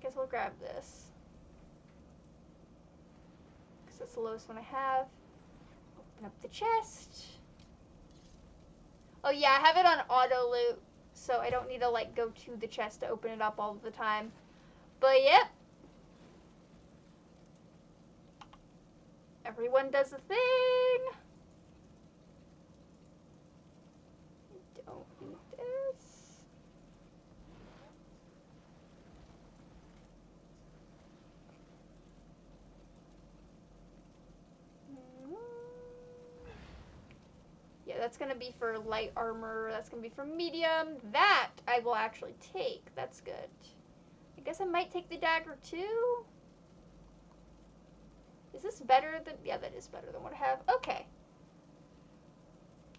Guess we'll grab this. Because that's the lowest one I have. Open up the chest. Oh yeah, I have it on auto loot, so I don't need to like go to the chest to open it up all the time. But yep. Everyone does a thing. Don't need this. Yeah, that's going to be for light armor. That's going to be for medium. That I will actually take. That's good. I guess I might take the dagger too. Is this better than... Yeah, that is better than what I have. Okay.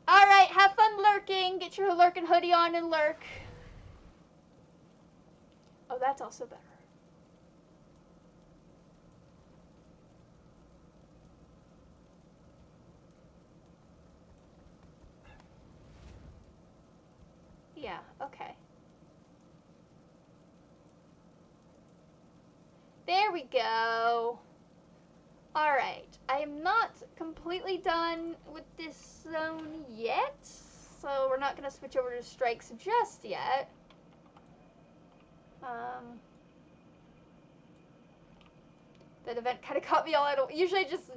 Alright, have fun lurking. Get your lurking hoodie on and lurk. Oh, that's also better. Yeah, okay. There we go. Alright, I am not completely done with this zone yet, so we're not going to switch over to strikes just yet. That event kind of caught me all out of... Usually I just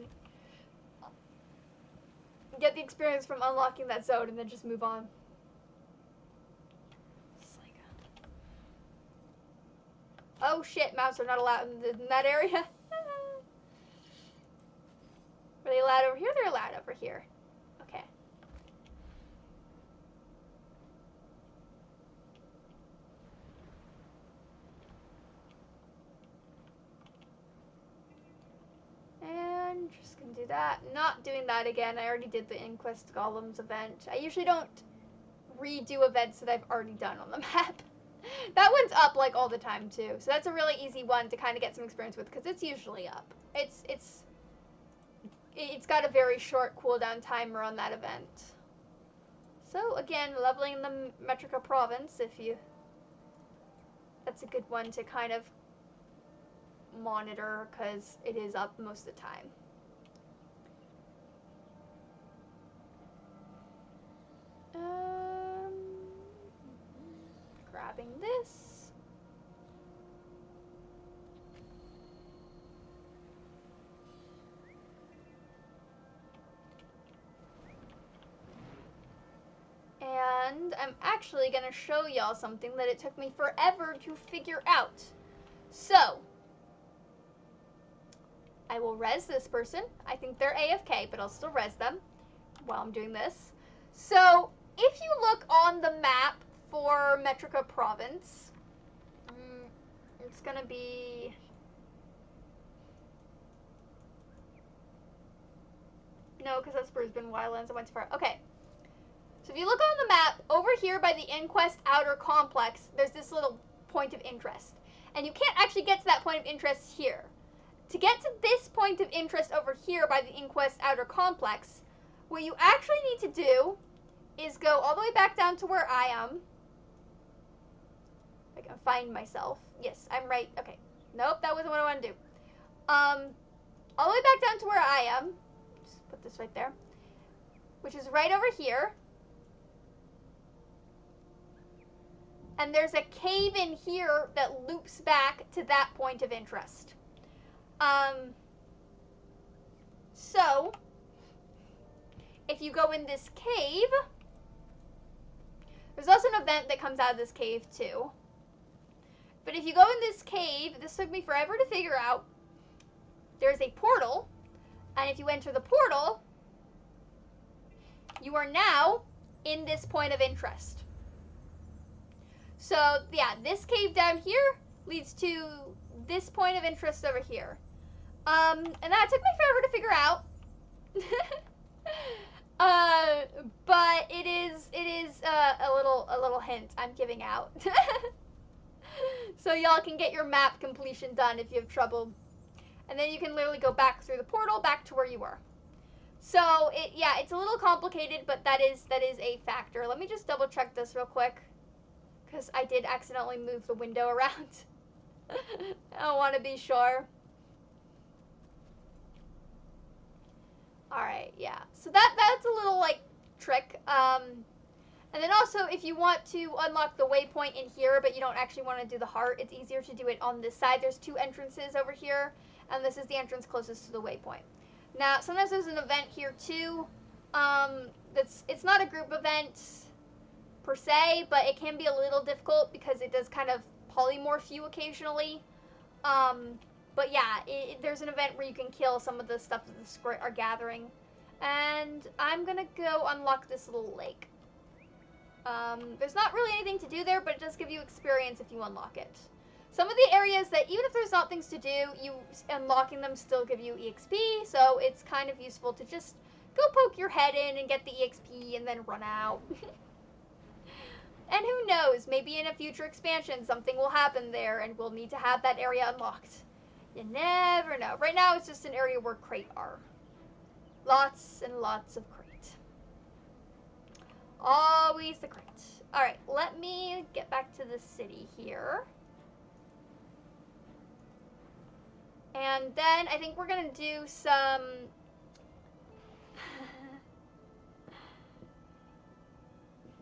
get the experience from unlocking that zone and then just move on. It's like... Oh shit, mouse are not allowed in that area. Are they allowed over here? They're allowed over here. Okay. And just gonna do that. Not doing that again. I already did the Inquest Golems event. I usually don't redo events that I've already done on the map. That one's up like all the time too. So that's a really easy one to kind of get some experience with because it's usually up. It's got a very short cooldown timer on that event. So again, leveling the Metrica province, that's a good one to kind of monitor because it is up most of the time. Grabbing this. And I'm actually going to show y'all something that it took me forever to figure out. So, I will res this person. I think they're AFK, but I'll still res them while I'm doing this. So, if you look on the map for Metrica Province, it's going to be... No, because that's Brisbane Wildlands. I went too far. Okay. So if you look on the map, over here by the Inquest Outer Complex, there's this little point of interest. And you can't actually get to that point of interest here. To get to this point of interest over here by the Inquest Outer Complex, what you actually need to do is go all the way back down to where I am. I can find myself. Yes, I'm right. Okay. Nope, that wasn't what I want to do. All the way back down to where I am. Just put this right there. Which is right over here. And there's a cave in here that loops back to that point of interest. So, if you go in this cave, there's also an event that comes out of this cave too. But if you go in this cave, this took me forever to figure out, there's a portal, and if you enter the portal, you are now in this point of interest. So, yeah, this cave down here leads to this point of interest over here. And that took me forever to figure out. But it is a little hint I'm giving out. So y'all can get your map completion done if you have trouble. And then you can literally go back through the portal back to where you were. So, it's a little complicated, but that is a factor. Let me just double check this real quick. Because I did accidentally move the window around. I want to be sure. Alright, yeah. So that's a little, like, trick. And then also, if you want to unlock the waypoint in here, but you don't actually want to do the heart, it's easier to do it on this side. There's 2 entrances over here, and this is the entrance closest to the waypoint. Now, sometimes there's an event here, too. It's not a group event per se, but it can be a little difficult because it does kind of polymorph you occasionally. But yeah, there's an event where you can kill some of the stuff that the squirt are gathering. And I'm gonna go unlock this little lake. There's not really anything to do there, but it does give you experience if you unlock it. Some of the areas that, even if there's not things to do, unlocking them still give you EXP, so it's kind of useful to just go poke your head in and get the EXP and then run out. And who knows, maybe in a future expansion something will happen there and we'll need to have that area unlocked. You never know. Right now it's just an area where crate are. Lots and lots of crate. Always the crate. Alright, let me get back to the city here. And then I think we're going to do some...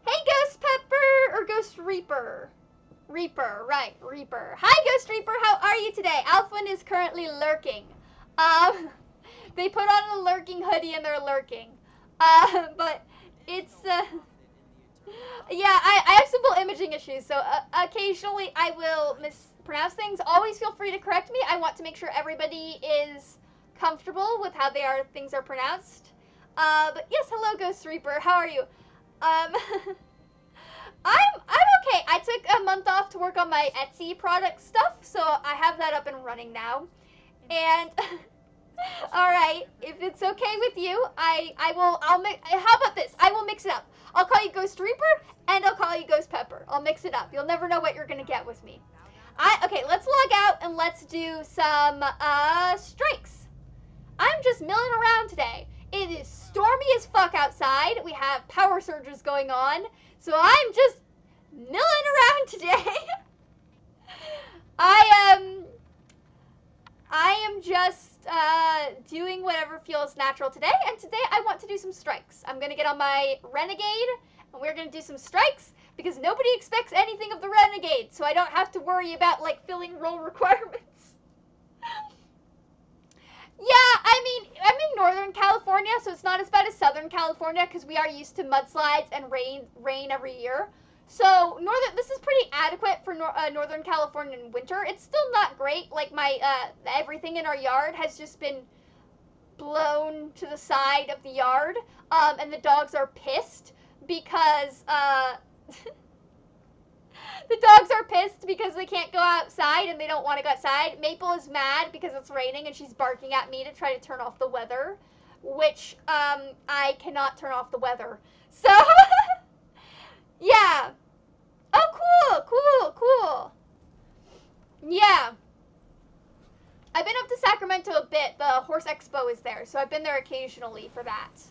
Hey, Ghost Pepper! Or Ghost Reaper. Reaper, right, Reaper. Hi, Ghost Reaper, how are you today? Alphen is currently lurking. They put on a lurking hoodie and they're lurking. But it's, yeah, I have simple imaging issues, so occasionally I will mispronounce things. Always feel free to correct me. I want to make sure everybody is comfortable with how things are pronounced. But yes, hello, Ghost Reaper, how are you? I'm okay. I took a month off to work on my Etsy product stuff, so I have that up and running now. And all right, if it's okay with you, I'll make. How about this? I will mix it up. I'll call you Ghost Reaper and I'll call you Ghost Pepper. I'll mix it up. You'll never know what you're gonna get with me. Okay, let's log out and let's do some strikes. I'm just milling around today. It is stormy as fuck outside. We have power surges going on. So I'm just milling around today. I am just doing whatever feels natural today. And today I want to do some strikes. I'm going to get on my Renegade and we're going to do some strikes because nobody expects anything of the Renegade. So I don't have to worry about like filling role requirements. Yeah, I mean, I'm in Northern California, so it's not as bad as Southern California because we are used to mudslides and rain every year. So this is pretty adequate for Northern California in winter. It's still not great. Like my everything in our yard has just been blown to the side of the yard, and the dogs are pissed because the dogs are pissed because they can't go outside and they don't want to go outside. Maple is mad because it's raining and she's barking at me to try to turn off the weather, which I cannot turn off the weather. So, yeah. Oh, cool. Yeah. I've been up to Sacramento a bit. The Horse Expo is there, so I've been there occasionally for that.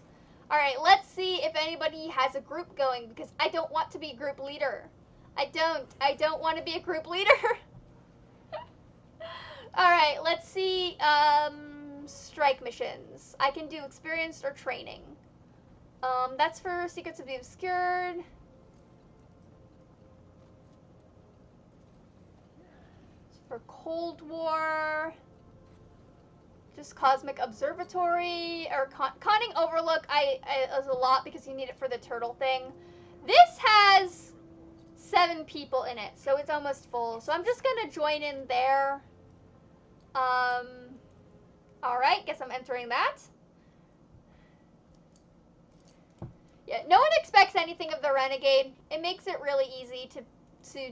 All right, let's see if anybody has a group going because I don't want to be group leader. I don't want to be a group leader. Alright, let's see, strike missions. I can do experienced or training. That's for Secrets of the Obscured. For Cold War. Just Cosmic Observatory, or Conning Overlook, is a lot because you need it for the turtle thing. This has 7 people in it, so it's almost full. So I'm just gonna join in there. Alright, guess I'm entering that. Yeah, no one expects anything of the Renegade. It makes it really easy to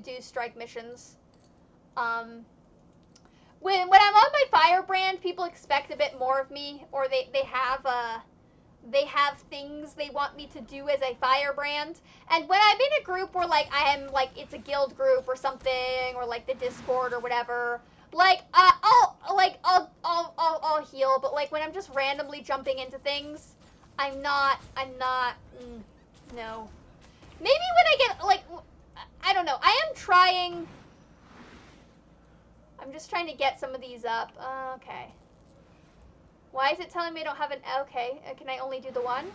do strike missions. When I'm on my Firebrand, people expect a bit more of me, or they have things they want me to do as a Firebrand. And when I'm in a group where like I am like it's a guild group or something, or like the Discord or whatever, like I'll heal. But like when I'm just randomly jumping into things, I'm not. No. Maybe when I get like I don't know. I am trying. I'm just trying to get some of these up. Okay. Why is it telling me I don't have an... Okay, can I only do the one?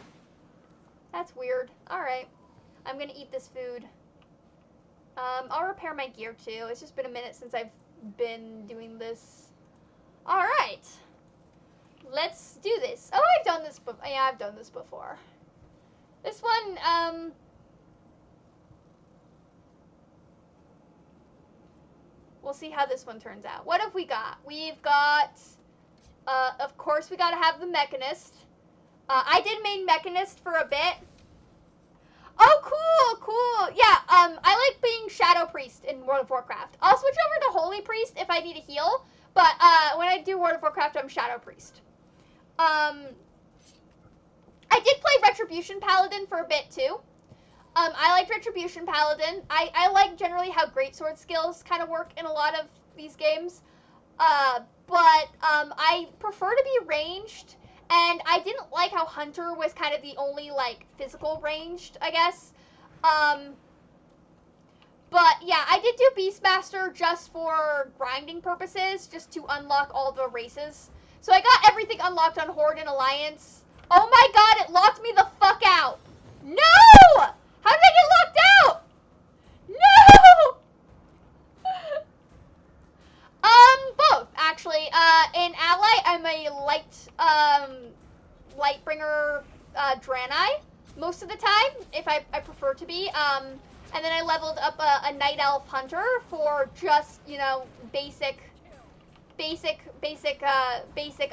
That's weird. Alright. I'm gonna eat this food. I'll repair my gear too. It's just been a minute since I've been doing this. Alright. Let's do this. Oh, I've done this before. Yeah, I've done this before. This one, we'll see how this one turns out. What have we got? We've got... of course, we gotta have the Mechanist. I did main Mechanist for a bit. Oh, cool. Yeah, I like being Shadow Priest in World of Warcraft. I'll switch over to Holy Priest if I need a heal, but when I do World of Warcraft, I'm Shadow Priest. I did play Retribution Paladin for a bit, too. I liked Retribution Paladin. I like generally how greatsword skills kind of work in a lot of these games. But I prefer to be ranged, and I didn't like how Hunter was kind of the only, like, physical ranged, I guess. But, yeah, I did do Beastmaster just for grinding purposes, just to unlock all the races. So I got everything unlocked on Horde and Alliance. Oh my god, it locked me the fuck out! No! How did I get locked out? No! the time, if I prefer to be. And then I leveled up a Night Elf Hunter for just, you know, basic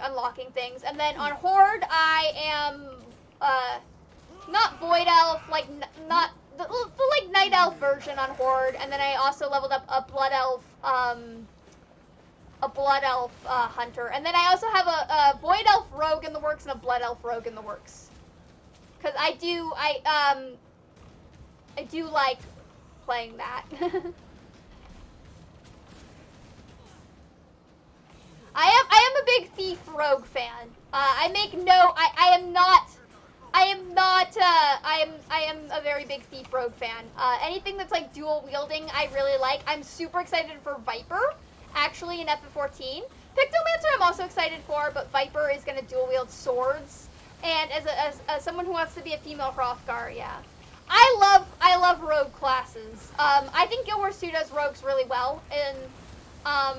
unlocking things. And then on Horde, I am, not Void Elf, like, not, the like, Night Elf version on Horde. And then I also leveled up a Blood Elf, Hunter. And then I also have a Void Elf Rogue in the works and a Blood Elf Rogue in the works. Because I do like playing that. I am a big Thief Rogue fan. I am a very big Thief Rogue fan. Anything that's like dual wielding, I really like. I'm super excited for Viper, actually, in FF14. Pictomancer I'm also excited for, but Viper is gonna dual wield swords. And as someone who wants to be a female Hrothgar, yeah. I love rogue classes. I think Guild Wars 2 does rogues really well, and I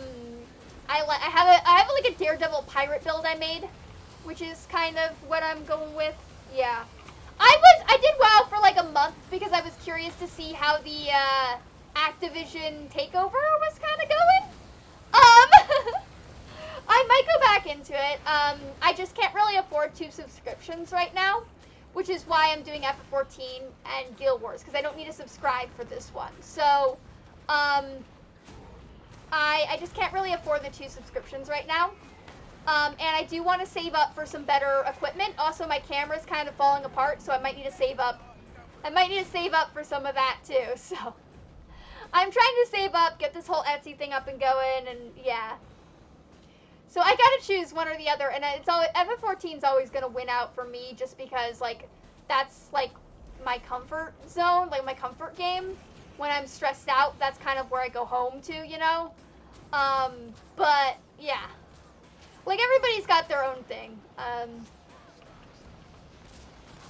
have like a Daredevil pirate build I made, which is kind of what I'm going with. Yeah, I did WoW for like a month because I was curious to see how the Activision takeover was kind of going. I might go back into it. I just can't really afford 2 subscriptions right now, which is why I'm doing FF14 and Guild Wars, because I don't need to subscribe for this one. So, I just can't really afford the 2 subscriptions right now. And I do want to save up for some better equipment. Also, my camera's kind of falling apart, so I might need to save up. I might need to save up for some of that too. So, I'm trying to save up, get this whole Etsy thing up and going, and yeah. So I gotta choose one or the other, and it's always, FF14's always gonna win out for me, just because like that's like my comfort zone, like my comfort game. When I'm stressed out, that's kind of where I go home to, you know. But yeah, like everybody's got their own thing.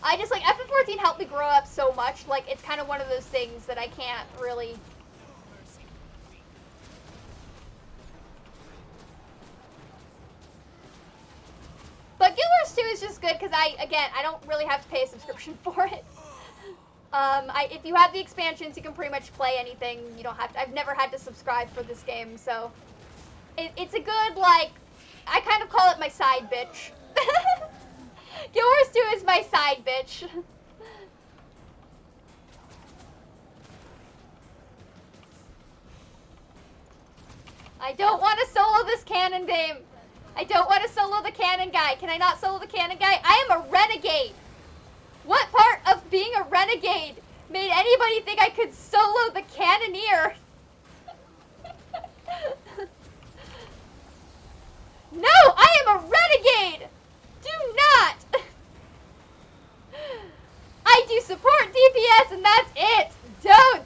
I just like FF14 helped me grow up so much. Like it's kind of one of those things that I can't really. But Guild Wars 2 is just good because I don't really have to pay a subscription for it. If you have the expansions, you can pretty much play anything. You don't have to. I've never had to subscribe for this game, so it's a good, like, I kind of call it my side bitch. Guild Wars 2 is my side bitch. I don't want to solo this cannon game. I don't want to solo the cannon guy. Can I not solo the cannon guy? I am a renegade. What part of being a renegade made anybody think I could solo the cannoneer? No, I am a renegade. Do not. I do support DPS and that's it. Don't.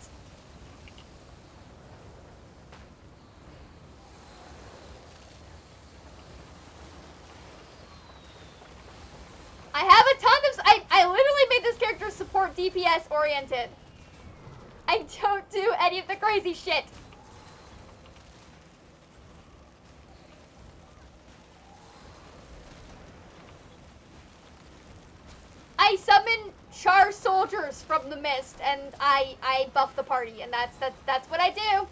I have a ton of, I literally made this character support DPS oriented. I don't do any of the crazy shit. I summon char soldiers from the mist and I buff the party, and that's what I do.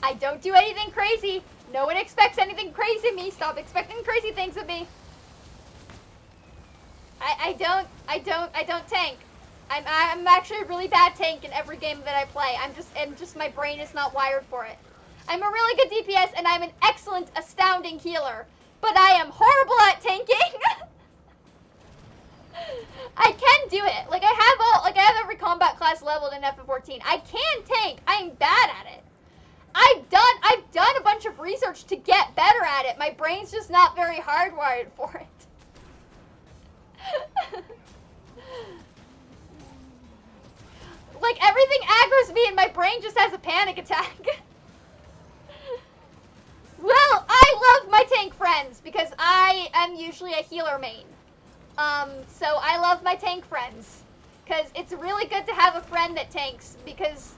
I don't do anything crazy. No one expects anything crazy of me. Stop expecting crazy things of me. I don't tank. I'm actually a really bad tank in every game that I play. I'm just my brain is not wired for it. I'm a really good DPS and I'm an excellent, astounding healer, but I am horrible at tanking. I can do it. Like I have every combat class leveled in FF14. I can tank. I'm bad at it. I've done a bunch of research to get better at it. My brain's just not very hardwired for it. Like everything aggroes me and my brain just has a panic attack. Well, I love my tank friends because I am usually a healer main. So I love my tank friends because it's really good to have a friend that tanks because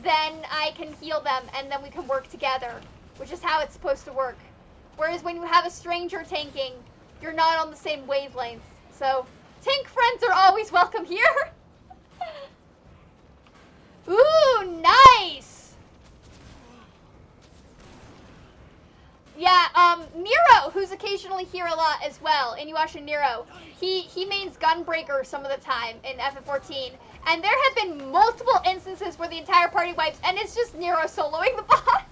then I can heal them and then we can work together, which is how it's supposed to work. Whereas when you have a stranger tanking, you're not on the same wavelength. So tank friends are always welcome here. who's occasionally here a lot as well, Inuyasha Nero, he mains Gunbreaker some of the time in FF14, and there have been multiple instances where the entire party wipes, and it's just Nero soloing the boss.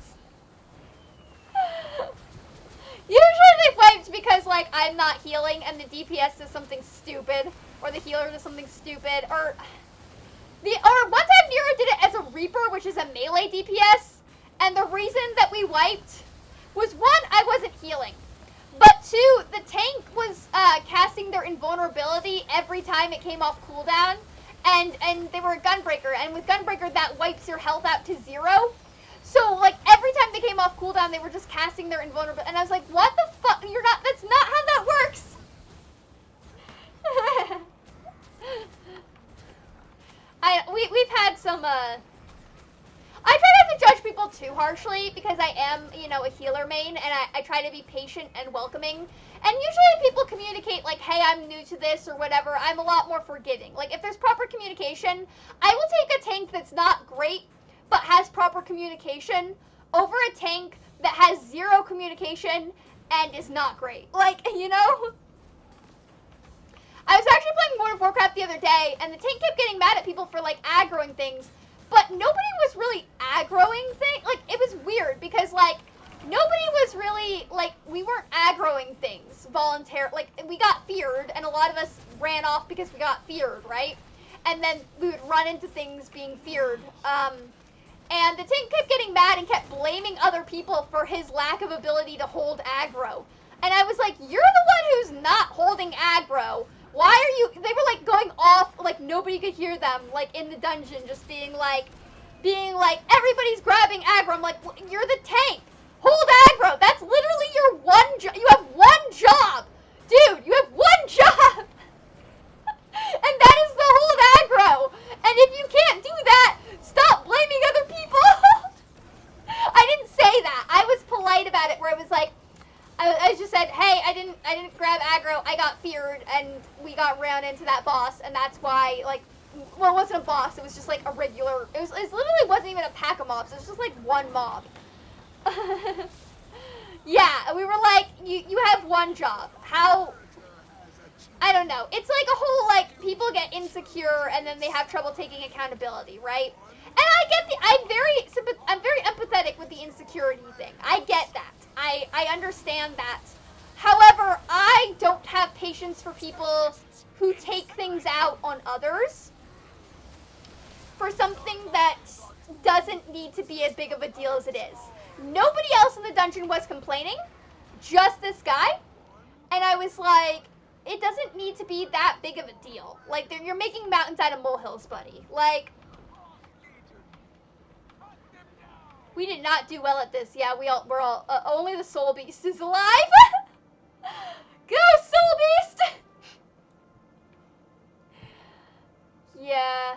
Usually they've wiped because, like, I'm not healing and the DPS does something stupid, or the healer does something stupid, or one time Nero did it as a Reaper, which is a melee DPS, and the reason that we wiped was, one, I wasn't healing, but two, the tank was casting their invulnerability every time it came off cooldown, and they were a Gunbreaker, and with Gunbreaker that wipes your health out to 0. So, like, every time they came off cooldown, they were just casting their invulnerability. And I was like, what the fuck? That's not how that works. We've had some, I try not to judge people too harshly because I am, you know, a healer main, and I try to be patient and welcoming. And usually people communicate like, hey, I'm new to this or whatever. I'm a lot more forgiving. Like, if there's proper communication, I will take a tank that's not great but has proper communication over a tank that has 0 communication and is not great. Like, you know? I was actually playing World of Warcraft the other day, and the tank kept getting mad at people for, like, aggroing things, but nobody was really aggroing things. Like, it was weird, because, like, nobody was really, like, we weren't aggroing things voluntarily. Like, we got feared, and a lot of us ran off because we got feared, right? And then we would run into things being feared, and the tank kept getting mad and kept blaming other people for his lack of ability to hold aggro. And I was like, you're the one who's not holding aggro. Why are you, they were like going off, like nobody could hear them, like in the dungeon, just being like, everybody's grabbing aggro. I'm like, well, you're the tank. Hold aggro. That's literally your one job. You have one job. Dude, you have one job. And that is the hold aggro. And if you can't do that, stop blaming other people. I didn't say that. I was polite about it, where I was like, I just said, hey, I didn't grab aggro. I got feared, and we got ran into that boss, and that's why, like, well, it wasn't a boss. It was just like a regular. It literally wasn't even a pack of mobs. It was just like one mob. Yeah, we were like, you have one job. How? I don't know. It's like a whole, like, people get insecure and then they have trouble taking accountability, right? And I get I'm very empathetic with the insecurity thing. I get that. I understand that. However, I don't have patience for people who take things out on others for something that doesn't need to be as big of a deal as it is. Nobody else in the dungeon was complaining, just this guy. And I was like, it doesn't need to be that big of a deal. Like, you're making mountains out of molehills, buddy. Like, we did not do well at this. Yeah, we're all, only the Soul Beast is alive. Go, Soul Beast! Yeah.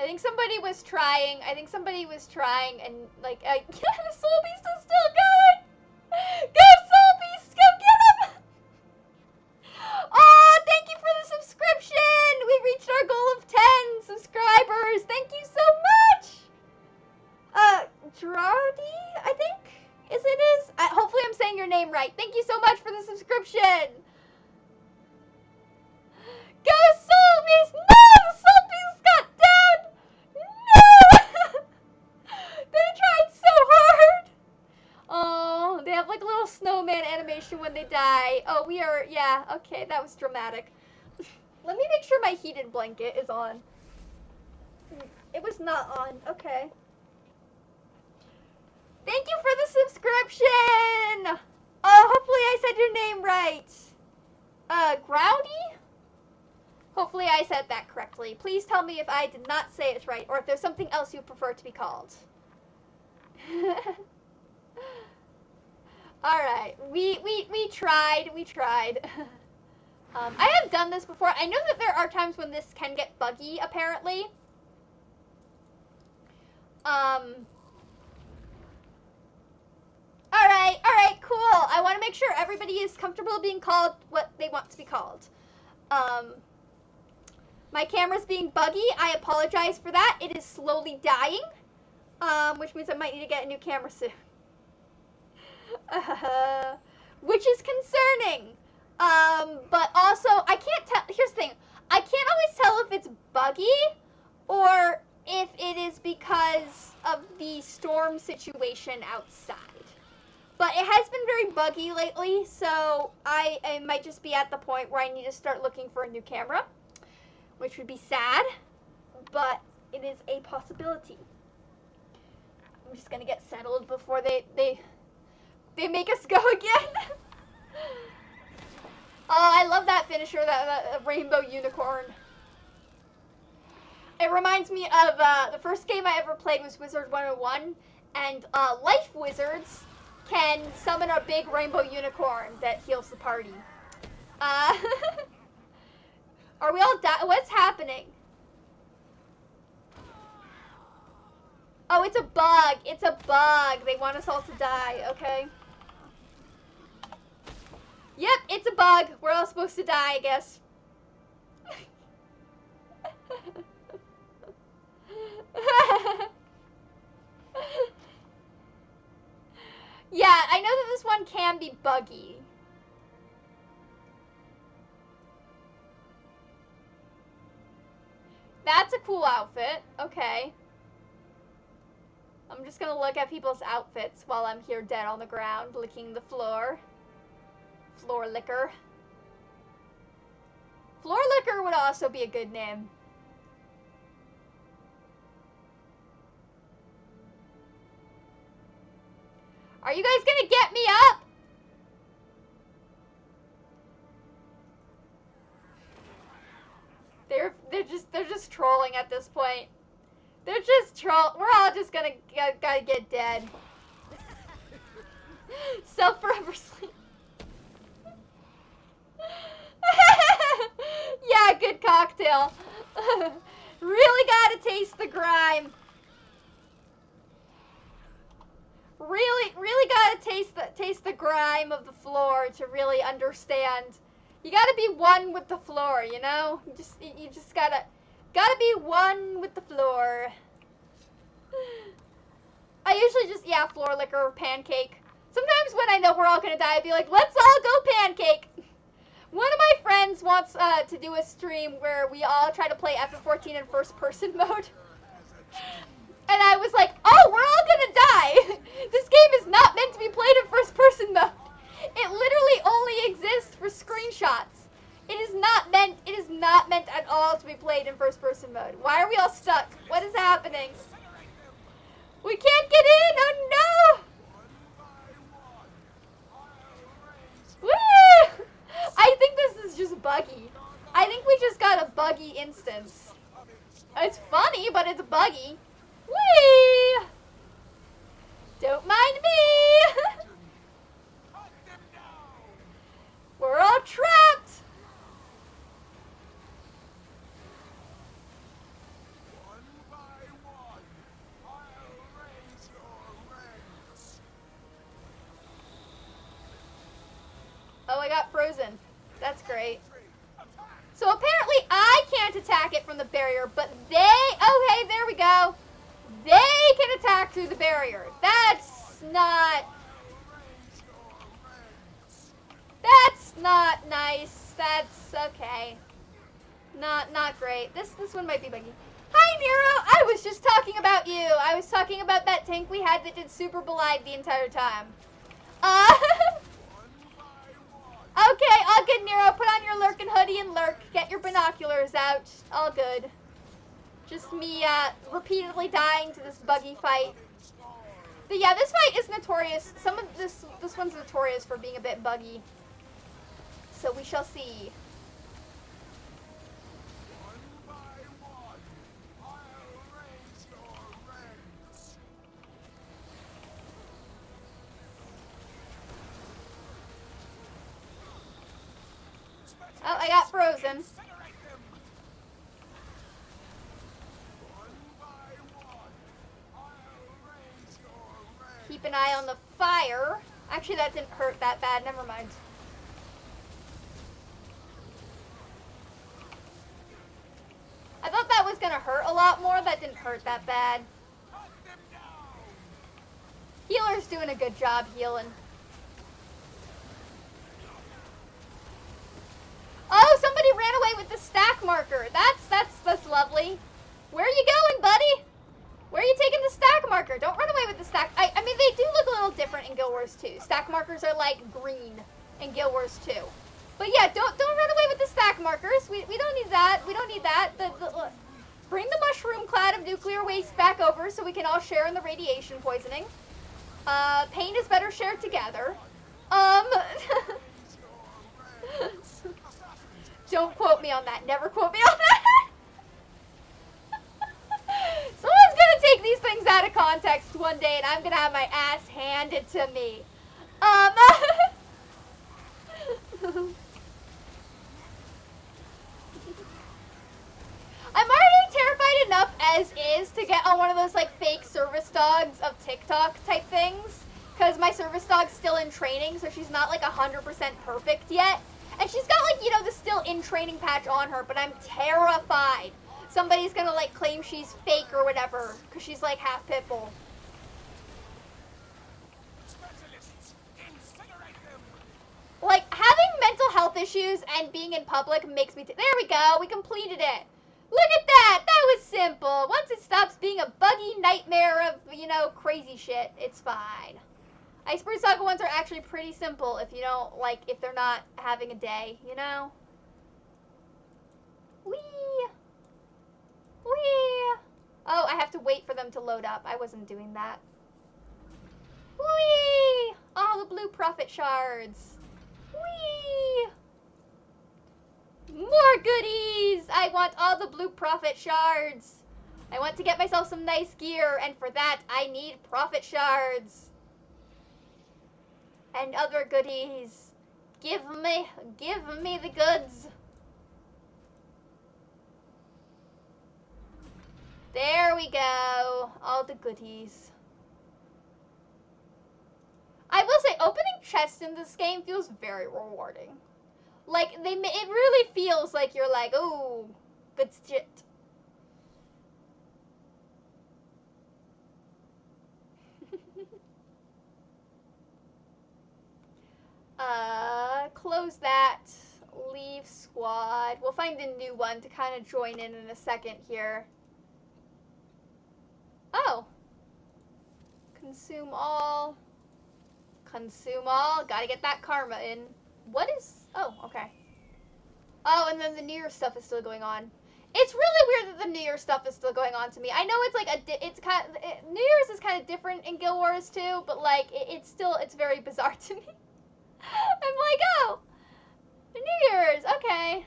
I think somebody was trying, and, like, yeah, the Soul Beast is still going! Go, Soul Beast! Go get him! Aw, thank you for the subscription! We reached our goal of 10 subscribers! Thank you so much! Gerardi, I think? Hopefully I'm saying your name right. Thank you so much for the subscription! Go, Soul Beast! No! The Soul Beast got down! No! They tried so hard! Oh, they have like a little snowman animation when they die. Oh, yeah, okay, that was dramatic. Let me make sure my heated blanket is on. It was not on, okay. Thank you for the subscription! Oh, hopefully I said your name right. Groudy? Hopefully I said that correctly. Please tell me if I did not say it right, or if there's something else you prefer to be called. Alright, we tried. I have done this before. I know that there are times when this can get buggy, apparently. Alright, cool. I want to make sure everybody is comfortable being called what they want to be called. My camera's being buggy. I apologize for that. It is slowly dying, which means I might need to get a new camera soon. Which is concerning. But also, I can't tell. Here's the thing. I can't always tell if it's buggy or if it is because of the storm situation outside. But it has been very buggy lately, so I might just be at the point where I need to start looking for a new camera, which would be sad, but it is a possibility. I'm just gonna get settled before they make us go again. Oh, I love that finisher, that rainbow unicorn. It reminds me of the first game I ever played was Wizard 101, and Life Wizards can summon a big rainbow unicorn that heals the party. Are we all What's happening? Oh, it's a bug. It's a bug. They want us all to die, okay? Yep, it's a bug. We're all supposed to die, I guess. Yeah, I know that this one can be buggy. That's a cool outfit. Okay. I'm just gonna look at people's outfits while I'm here dead on the ground, licking the floor. Floor licker. Floor licker would also be a good name. Are you guys gonna get me up? They're just trolling at this point. They're just we're all just gonna get dead. Self forever sleep. Yeah, good cocktail. Really gotta taste the grime. Really gotta taste the grime of the floor to really understand. You gotta be one with the floor, you know? You just gotta be one with the floor. I usually just, yeah, floor licker or pancake. Sometimes when I know we're all gonna die, I'd be like, let's all go pancake. One of my friends wants to do a stream where we all try to play FF14 in first person mode. And I was like, oh, we're all gonna die. This game is not meant to be played in first person mode. It literally only exists for screenshots. It is not meant at all to be played in first person mode. Why are we all stuck? What is happening? We can't get in, oh no! Woo! I think this is just buggy. I think we just got a buggy instance. It's funny, but it's buggy. Whee! Don't mind me! We're all trapped! Oh, I got frozen. That's great. So apparently I can't attack it from the barrier, but okay, there we go. They can attack through the barrier. That's not nice. That's okay. Not great. This one might be buggy. Hi, Nero. I was just talking about you. I was talking about that tank we had that did super Belide the entire time. Okay, all good, Nero. Put on your lurkin' hoodie and lurk. Get your binoculars out. All good. Just me repeatedly dying to this buggy fight. But yeah, this fight is notorious. This one's notorious for being a bit buggy. So we shall see. Oh, I got frozen. Keep an eye on the fire. Actually, that didn't hurt that bad. Never mind. I thought that was gonna hurt a lot more. That didn't hurt that bad. Healer's doing a good job healing. marker. That's lovely. Where are you going, buddy? Where are you taking the stack marker? Don't run away with the stack. I mean, they do look a little different in Guild Wars 2. Stack markers are like green in Guild Wars 2. But yeah, don't run away with the stack markers. We don't need that. We don't need that. Bring the mushroom cloud of nuclear waste back over so we can all share in the radiation poisoning. Pain is better shared together. Don't quote me on that. Never quote me on that. Someone's gonna take these things out of context one day and I'm gonna have my ass handed to me. I'm already terrified enough as is to get on one of those like fake service dogs of TikTok type things. Because my service dog's still in training, so she's not like 100% perfect yet. And she's got like, you know, the still in training patch on her, but I'm terrified somebody's gonna like claim she's fake or whatever, because she's like half pit bull. Like, having mental health issues and being in public makes me... there we go, we completed it. Look at that, that was simple. Once it stops being a buggy nightmare of, you know, crazy shit, it's fine. Iceberg Saga ones are actually pretty simple if you don't, like, if they're not having a day, you know? Whee! Whee! Oh, I have to wait for them to load up. I wasn't doing that. Whee! All the blue profit shards. Whee! More goodies! I want all the blue profit shards. I want to get myself some nice gear, and for that, I need profit shards. And other goodies. Give me the goods. There we go. All the goodies. I will say, opening chests in this game feels very rewarding. Like, it really feels like you're like, ooh, good shit. Close that. Leave squad. We'll find a new one to kind of join in a second here. Oh. Consume all. Consume all. Gotta get that karma in. What is... oh, okay. Oh, and then the New Year stuff is still going on. It's really weird that the New Year stuff is still going on to me. I know it's like it's kind of... New Year's is kind of different in Guild Wars too, but like, it's very bizarre to me. I'm like, oh, New Year's, okay.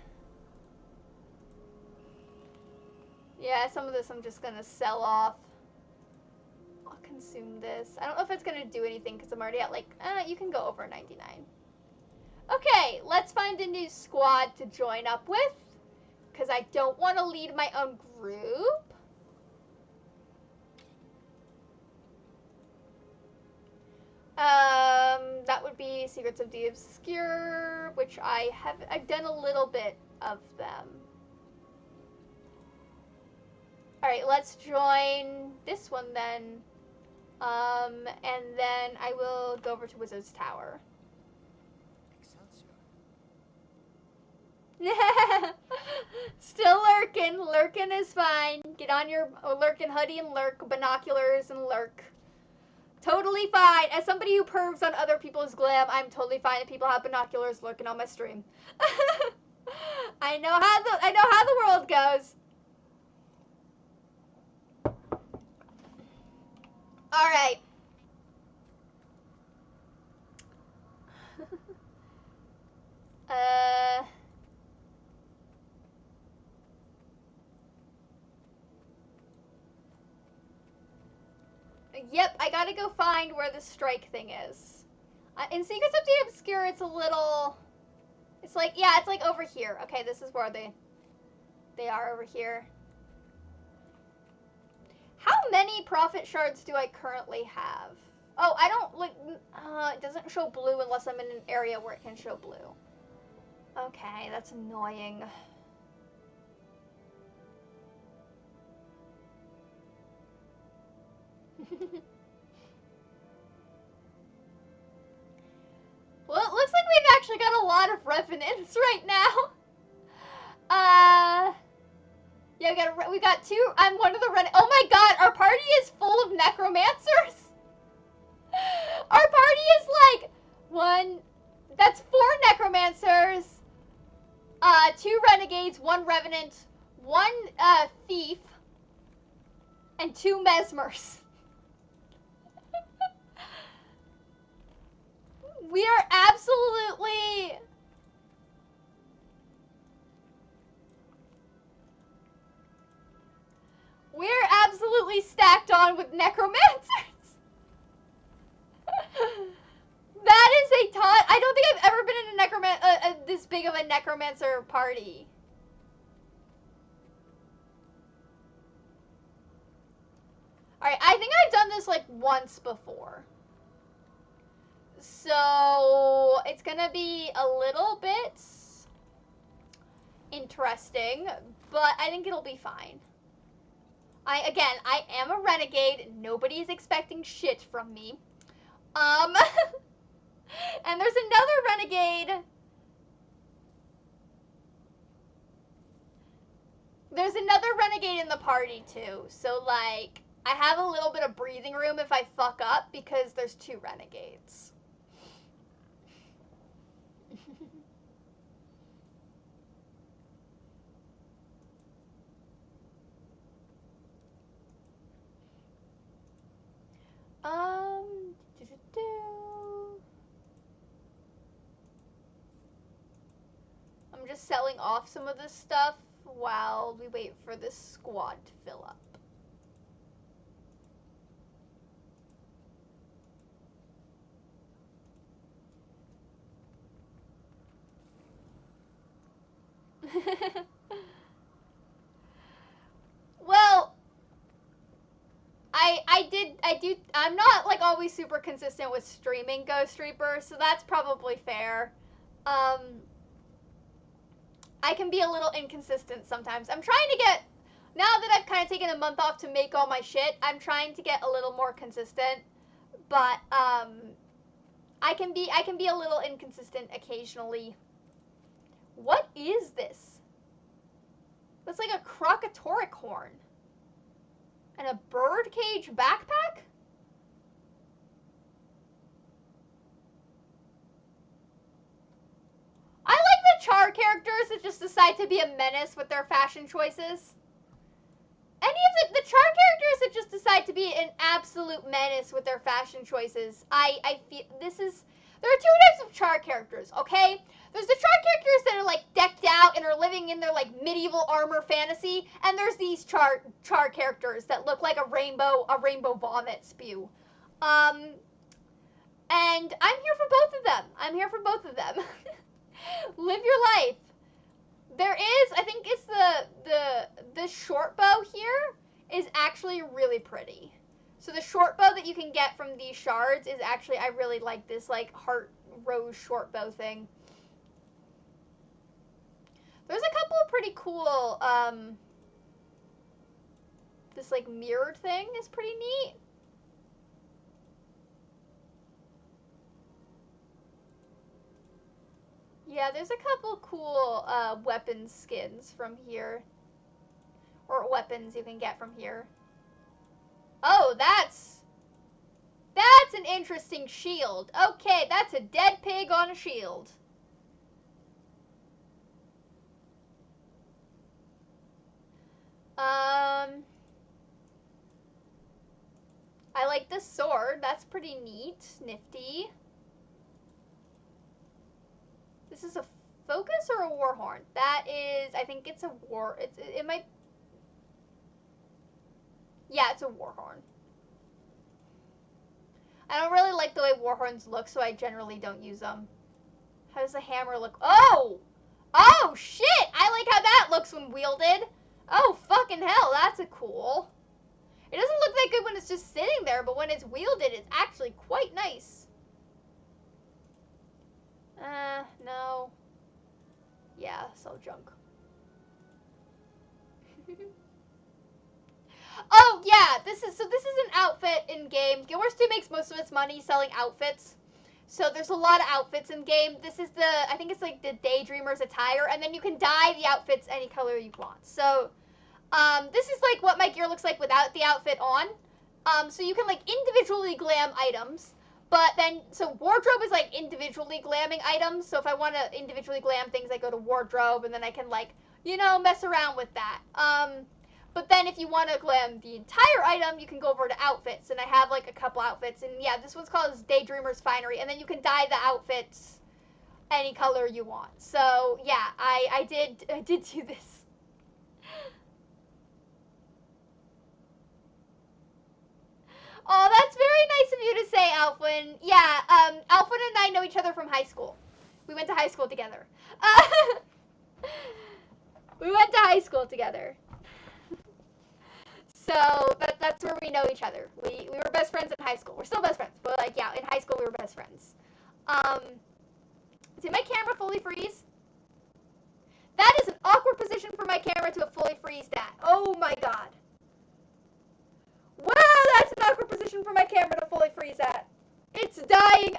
Yeah, some of this I'm just gonna sell off. I'll consume this. I don't know if it's gonna do anything because I'm already at like, you can go over 99. Okay, let's find a new squad to join up with because I don't want to lead my own group. That would be Secrets of the Obscure, which I've done a little bit of them. Alright, let's join this one then. And then I will go over to Wizard's Tower. Still lurking. Lurking is fine. Get on your lurking hoodie and lurk, binoculars and lurk. Totally fine. As somebody who pervs on other people's glam, I'm totally fine if people have binoculars lurking on my stream. I know how the world goes. All right. Yep, I gotta go find where the strike thing is. In Secrets of the Obscure, it's a little... it's like, yeah, it's like over here. Okay, this is where they are over here. How many profit shards do I currently have? Oh, I don't, like, it doesn't show blue unless I'm in an area where it can show blue. Okay, that's annoying. Well, it looks like we've actually got a lot of revenants right now. Yeah, we got two. I'm one of the oh my god, our party is full of necromancers. Our party is like that's 4 necromancers, 2 renegades, 1 revenant, 1 thief, and 2 mesmers. We are absolutely... We're absolutely stacked on with necromancers. That is a ton. I don't think I've ever been in a this big of a necromancer party. Alright, I think I've done this like once before. So, it's gonna be a little bit interesting, but I think it'll be fine. Again, I am a renegade. Nobody is expecting shit from me. And there's another renegade. There's another renegade in the party, too. So, like, I have a little bit of breathing room if I fuck up because there's 2 renegades. I'm just selling off some of this stuff while we wait for this squad to fill up. Well, I'm not like always super consistent with streaming Ghost Reaper, so that's probably fair. I can be a little inconsistent sometimes. I'm trying to get, now that I've kind of taken a month off to make all my shit, I'm trying to get a little more consistent, but, I can be a little inconsistent occasionally. What is this? That's like a crocotoric horn. And a birdcage backpack? I like the char characters that just decide to be a menace with their fashion choices. Any of the char characters that just decide to be an absolute menace with their fashion choices, I feel there are 2 types of char characters, okay? There's the char characters that are like decked out and are living in their like medieval armor fantasy, and there's these char characters that look like a rainbow vomit spew. And I'm here for both of them. I'm here for both of them. Live your life. There is, I think it's the short bow here is actually really pretty. So the short bow that you can get from these shards is actually, I really like this like heart rose short bow thing. There's a couple of pretty cool, this like mirrored thing is pretty neat. Yeah, there's a couple cool weapon skins from here. Or weapons you can get from here. Oh, that's an interesting shield. Okay, that's a dead pig on a shield. I like this sword. That's pretty neat. Nifty. This is a focus or a war horn? That is, I think it's a war, it might, yeah, it's a war horn. I don't really like the way war horns look, so I generally don't use them. How does the hammer look? Oh! Oh, shit! I like how that looks when wielded. Oh, fucking hell, that's a cool. It doesn't look that good when it's just sitting there, but when it's wielded, it's actually quite nice. No. Yeah, sell junk. Oh, yeah, this is an outfit in game. Guild Wars 2 makes most of its money selling outfits. So there's a lot of outfits in game. This is I think it's like the Daydreamer's attire, and then you can dye the outfits any color you want. So, This is like what my gear looks like without the outfit on. So you can like individually glam items, but then so wardrobe is like individually glamming items. So if I want to individually glam things, I go to wardrobe, and then I can like mess around with that. But then if you want to glam the entire item, you can go over to outfits, and I have like a couple outfits, and yeah, this one's called Daydreamer's Finery, and then you can dye the outfits any color you want. So yeah, I did do this. Oh, that's very nice of you to say, Alfwin. Yeah, Alfwin and I know each other from high school. We went to high school together. We went to high school together. So that's where we know each other. We were best friends in high school. We're still best friends, but like yeah, in high school we were best friends. Did my camera fully freeze? That is an awkward position for my camera to have fully freezed at. Oh my god. Wow, that's an awkward position for my camera to fully freeze at. It's dying.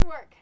Work.